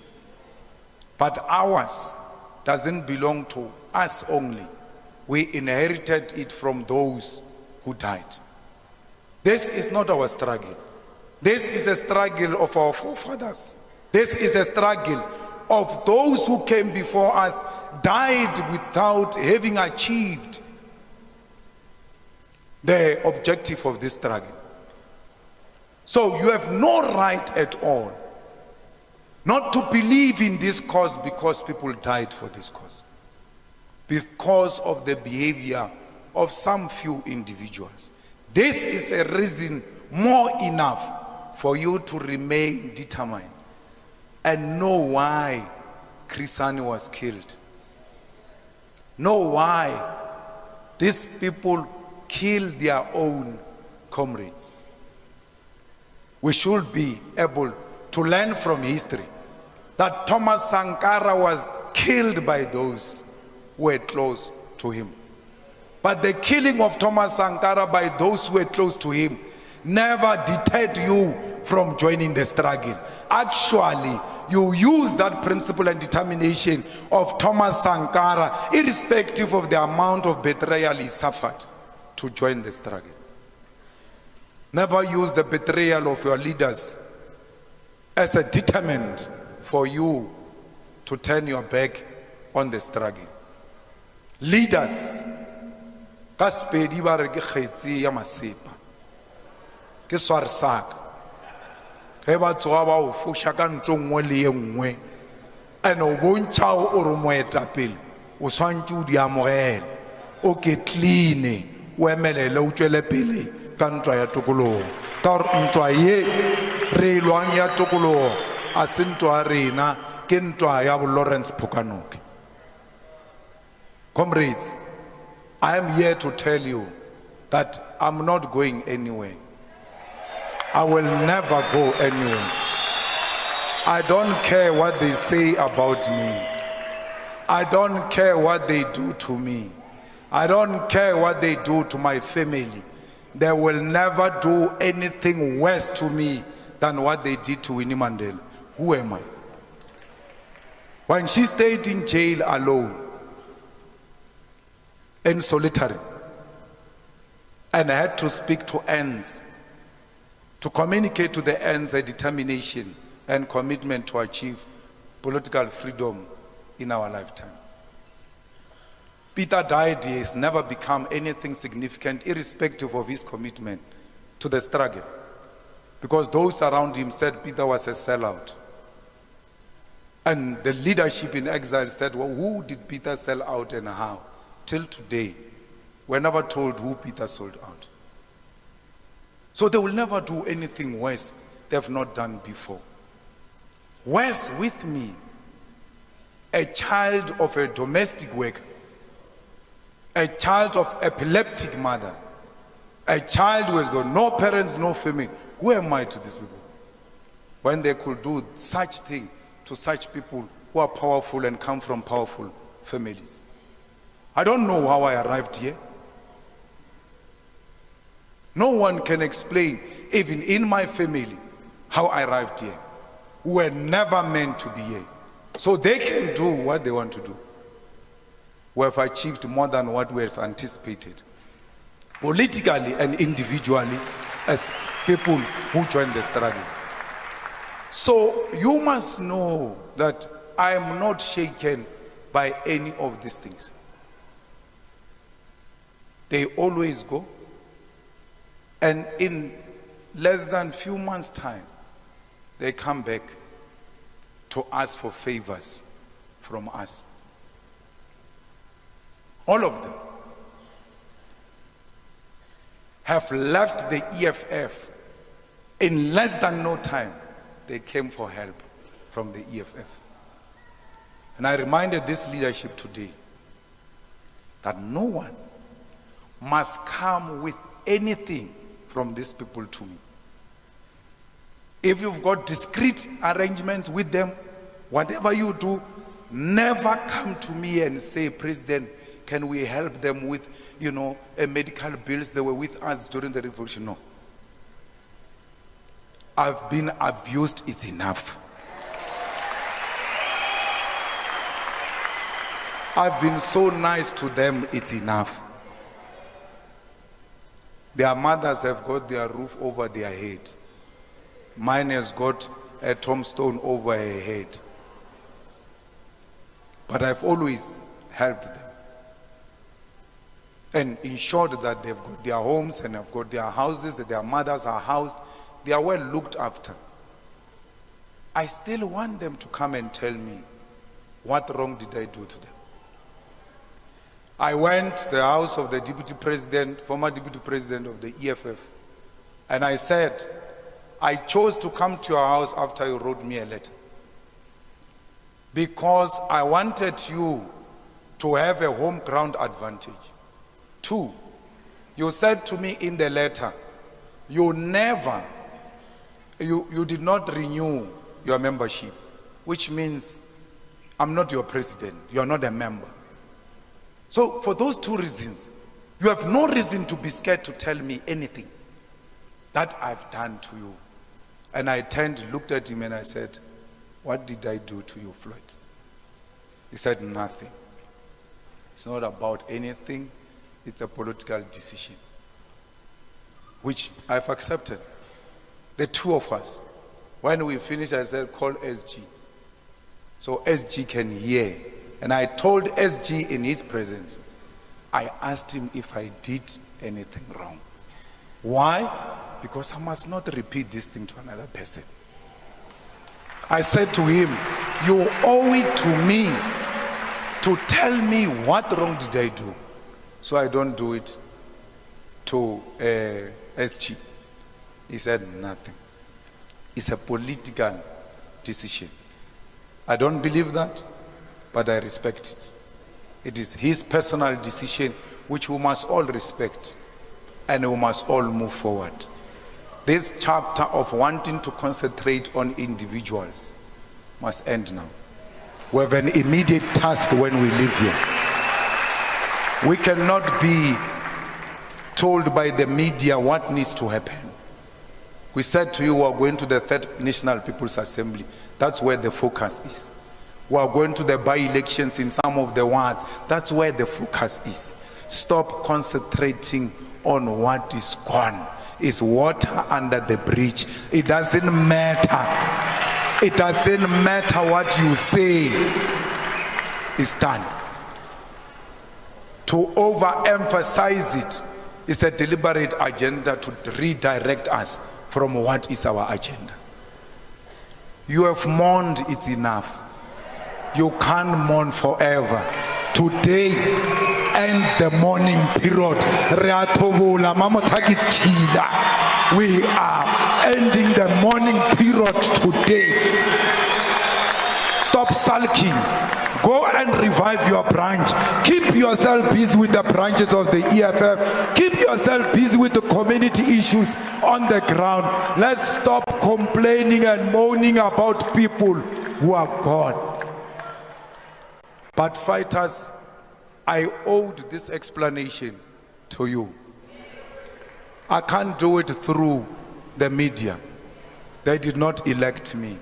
[SPEAKER 1] But ours doesn't belong to us only. We inherited it from those who died. This is not our struggle. This is a struggle of our forefathers. This is a struggle of those who came before us, died without having achieved the objective of this struggle. So you have no right at all not to believe in this cause because people died for this cause, because of the behavior of some few individuals. This is a reason more enough for you to remain determined and know why Chrisani was killed. Know why these people killed their own comrades. We should be able to learn from history that Thomas Sankara was killed by those who were close to him. But the killing of Thomas Sankara by those who were close to him never deterred you from joining the struggle. Actually, you use that principle and determination of Thomas Sankara, irrespective of the amount of betrayal he suffered, to join the struggle. Never use the betrayal of your leaders as a determinant for you to turn your back on the struggle. Leaders, ka Sepedi ba re ke kgetsi ya masepa, ke swarsaka, ge ba tsoga ba o fosha ka ntlo nngwe le ye nngwe, ene o bontšha o re moetapele o swantse o di amogele, o ke clean, o emelele o tšwele pele ka ntwa ya tokologo, ka gore ntwa ye re e lwang ya tokologo a se ntwa rena, ke ntwa ya bo Lawrence Phokanoke. Comrades, I am here to tell you that I'm not going anywhere. I will never go anywhere. I don't care what they say about me. I don't care what they do to me. I don't care what they do to my family. They will never do anything worse to me than what they did to Winnie Mandela. Who am I? When she stayed in jail alone and solitary and had to speak to ends, to communicate to the ends a determination and commitment to achieve political freedom in our lifetime. Peter died. He has never become anything significant, irrespective of his commitment to the struggle, because those around him said Peter was a sellout. And the leadership in exile said, well, who did Peter sell out and how? Till today, we're never told who Peter sold out. So they will never do anything worse they have not done before. Worse with me, a child of a domestic worker, a child of epileptic mother, a child who has got no parents, no family. Who am I to these people? When they could do such thing to such people who are powerful and come from powerful families. I don't know how I arrived here. No one can explain, even in my family, how I arrived here. We were never meant to be here. So they can do what they want to do. We have achieved more than what we have anticipated, politically and individually, as people who joined the struggle. So you must know that I am not shaken by any of these things. They always go, and in less than few months' time, they come back to ask for favors from us. All of them have left the EFF in less than no time. They came for help from the EFF. And I reminded this leadership today that no one must come with anything from these people to me. If you've got discreet arrangements with them, whatever you do, never come to me and say, President, can we help them with, medical bills? They were with us during the revolution. No. I've been abused, it's enough. I've been so nice to them, it's enough. Their mothers have got their roof over their head. Mine has got a tombstone over her head. But I've always helped them. and ensured that they've got their homes and have got their houses, that their mothers are housed, they are well looked after. I still want them to come and tell me, what wrong did I do to them? I went to the house of the deputy president, former deputy president of the EFF, and I said, I chose to come to your house after you wrote me a letter because I wanted you to have a home ground advantage. 2, you said to me in the letter, you did not renew your membership, which means I'm not your president, you are not a member. So for those 2 reasons, you have no reason to be scared to tell me anything that I've done to you. And I looked at him and I said, what did I do to you, Floyd? He said, nothing. It's not about anything. It's a political decision, which I've accepted. The 2 of us. When we finished, I said, call SG. So SG can hear. And I told SG in his presence, I asked him if I did anything wrong. Why? Because I must not repeat this thing to another person. I said to him, you owe it to me to tell me what wrong did I do, so I don't do it to SG. He said nothing. It's a political decision. I don't believe that, but I respect it. It is his personal decision, which we must all respect, and we must all move forward. This chapter of wanting to concentrate on individuals must end now. We have an immediate task when we live here. We cannot be told by the media what needs to happen. We said to you, we are going to the 3rd National People's Assembly. That's where the focus is. We are going to the by-elections in some of the wards. That's where the focus is. Stop concentrating on what is gone. It's water under the bridge. It doesn't matter. It doesn't matter what you say. It's done. To overemphasize it is a deliberate agenda to redirect us from what is our agenda. You have mourned, it's enough. You can't mourn forever. Today ends the mourning period. We are ending the mourning period today. Stop sulking. Go and revive your branch. Keep yourself busy with the branches of the EFF. Keep yourself busy with the community issues on the ground. Let's stop complaining and moaning about people who are gone. But fighters, I owed this explanation to you. I can't do it through the media. They did not elect me.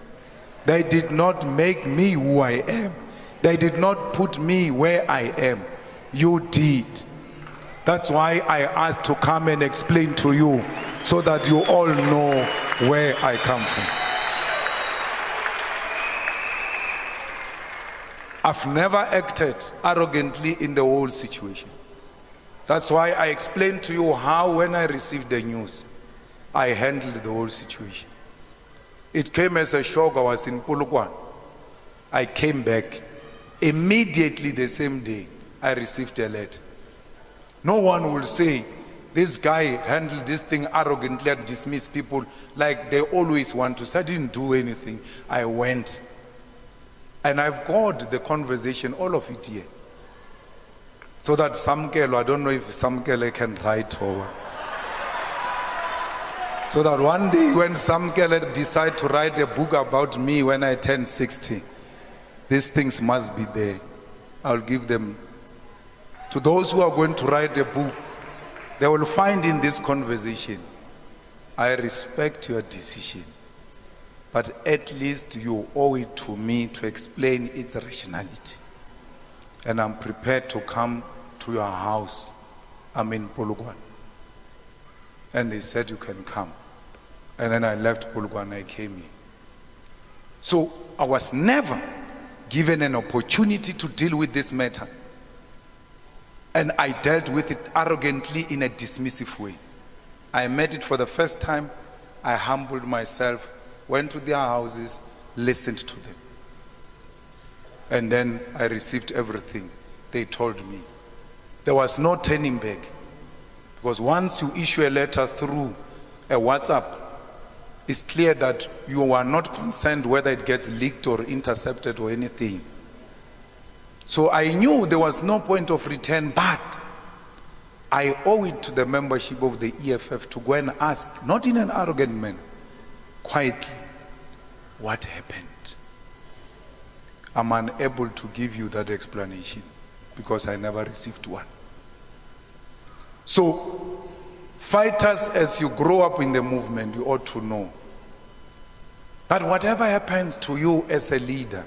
[SPEAKER 1] They did not make me who I am. They did not put me where I am. You did. That's why I asked to come and explain to you, so that you all know where I come from. I've never acted arrogantly in the whole situation. That's why I explained to you how, when I received the news, I handled the whole situation. It came as a shock. I was in Polokwane. I came back. Immediately the same day, I received a letter. No one will say, this guy handled this thing arrogantly and dismissed people like they always want to say. I didn't do anything. I went. And I've got the conversation, all of it here. So that Samkelo, I don't know if Samkelo can write or what. So that one day when Samkelo decide to write a book about me when I turn 60, these things must be there. I'll give them to those who are going to write a book. They will find in this conversation, I respect your decision, but at least you owe it to me to explain its rationality. And I'm prepared to come to your house. I'm in Polokwane. And they said you can come. And then I left Polokwane, I came here. So I was never given an opportunity to deal with this matter. And I dealt with it arrogantly in a dismissive way. I met it for the first time. I humbled myself, went to their houses, listened to them. And then I received everything they told me. There was no turning back. Because once you issue a letter through a WhatsApp, it's clear that you are not concerned whether it gets leaked or intercepted or anything. So I knew there was no point of return, but I owe it to the membership of the EFF to go and ask, not in an arrogant manner, quietly, what happened? I'm unable to give you that explanation because I never received one. So, fighters, as you grow up in the movement, you ought to know that whatever happens to you as a leader,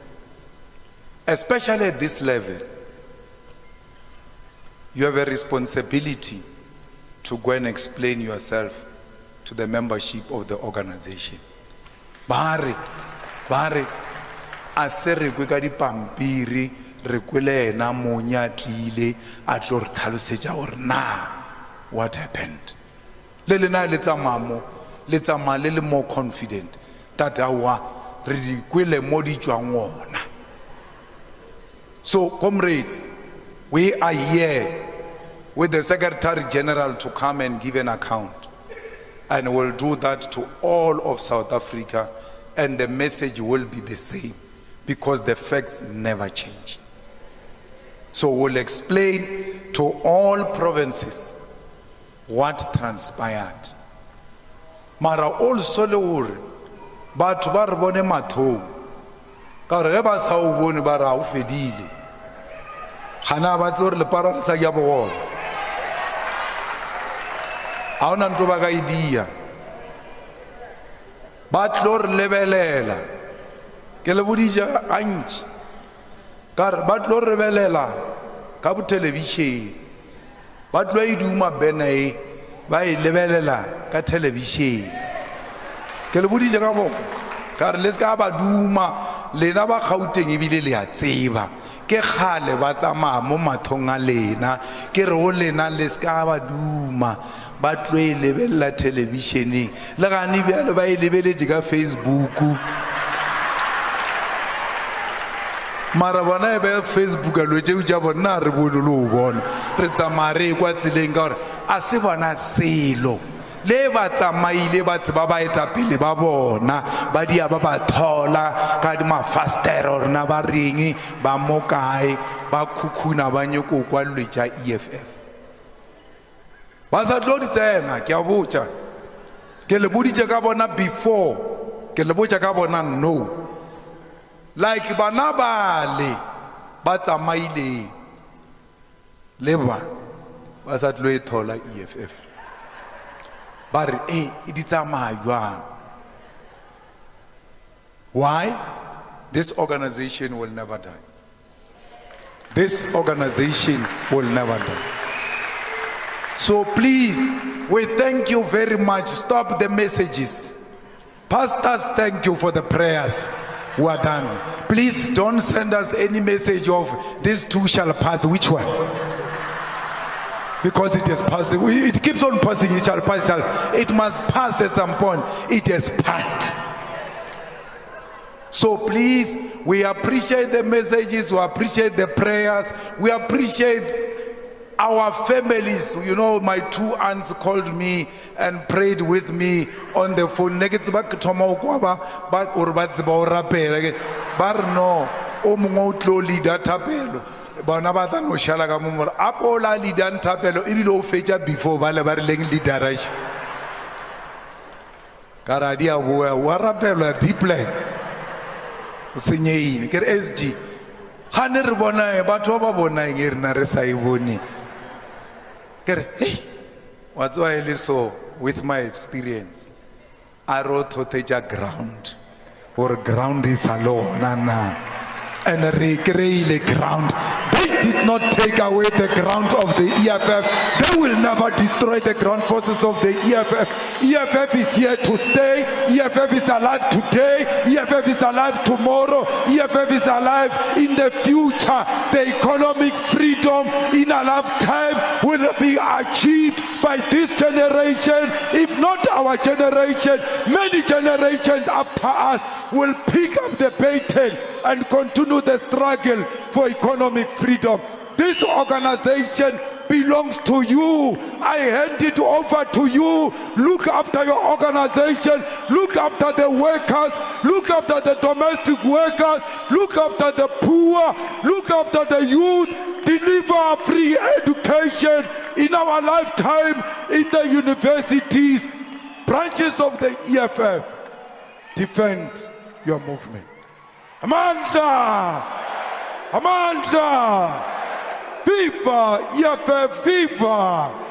[SPEAKER 1] especially at this level, you have a responsibility to go and explain yourself to the membership of the organization. Bare, a se re kwe ka dipampiri re kwele ena monya tlile a tlo re tlhalosetsa gore na what happened. Le lena le tsamamo le tsama le more confident that awa re di kwele mo di tswang ona. So comrades, we are here with the Secretary General to come and give an account, and we'll do that to all of South Africa, and the message will be the same because the facts never change. So we'll explain to all provinces what transpired. Mara also le hore batho ba re bone mathong ka re ge ba sa o bone ba ra o fedile gana ba tse gore lepara le sa ya bogolo a ona ntho ba ka idia ba tlo re lebelela ke le bodija antši ka re ba tlo re lebelela ka bo television ba tlo iduma bene ba e lebelela ka television ke le bodija ka bo ka re le ska ba duma lena ba Gauteng ebile le a tseba ke khale ba tsamaya mo mathong a lena ke re o lena le ska ba duma ba tlo e lebelela televisioneng le gane bjalo ba e lebeletse ka Facebook mara bona e ba Facebook a lwetse o ja bona re bone lo bona re tsamaya re kwa tseleng ka gore a se bona selo le ba tsamaile ba tseba ba eta pele ba bona ba dia ba ba thola ka di mafastero rena ba ringi ba mokae ba khukhuna ba nyoko kwa lwetsa EFF ba sa tlo di tsena ke a botsa ke le boditse ka bona before ke le botsa ka bona no like bana bale ba tsamaile le ba sa tlo e thola EFF but it's a major. Why? This organization will never die. This organization will never die. So please, we thank you very much. Stop the messages. Pastors, thank you for the prayers. We are done. Please don't send us any message of this too shall pass. Which one? Because it has passed. It keeps on passing. It shall pass. It must pass at some point. It has passed. So please, we appreciate the messages. We appreciate the prayers. We appreciate our families. You know, my two aunts called me and prayed with me on the phone. Bona ba tla no shala ka momora apola leader ntapelo e bile o fetša before ba le ba re leng leaderage ka radia wa rapelwa deeply o senyeile ke re SG ga ne re bona batho ba bona eng re na re sa e bone ke re hey what's why le so with my experience I wrote hoteja ground or ground is alone na and re create ground did not take away the ground of the EFF, they will never destroy the ground forces of the EFF. EFF is here to stay. EFF is alive today. EFF is alive tomorrow. EFF is alive in the future. The economic freedom in a lifetime will be achieved by this generation. If not our generation, many generations after us will pick up the baton and continue the struggle for economic freedom. This organization belongs to you. I hand it over to you. Look after your organization. Look after the workers. Look after the domestic workers. Look after the poor. Look after the youth. Deliver free education in our lifetime in the universities, branches of the EFF. Defend your movement. Amanda! Amanda! Viva EFF! Viva!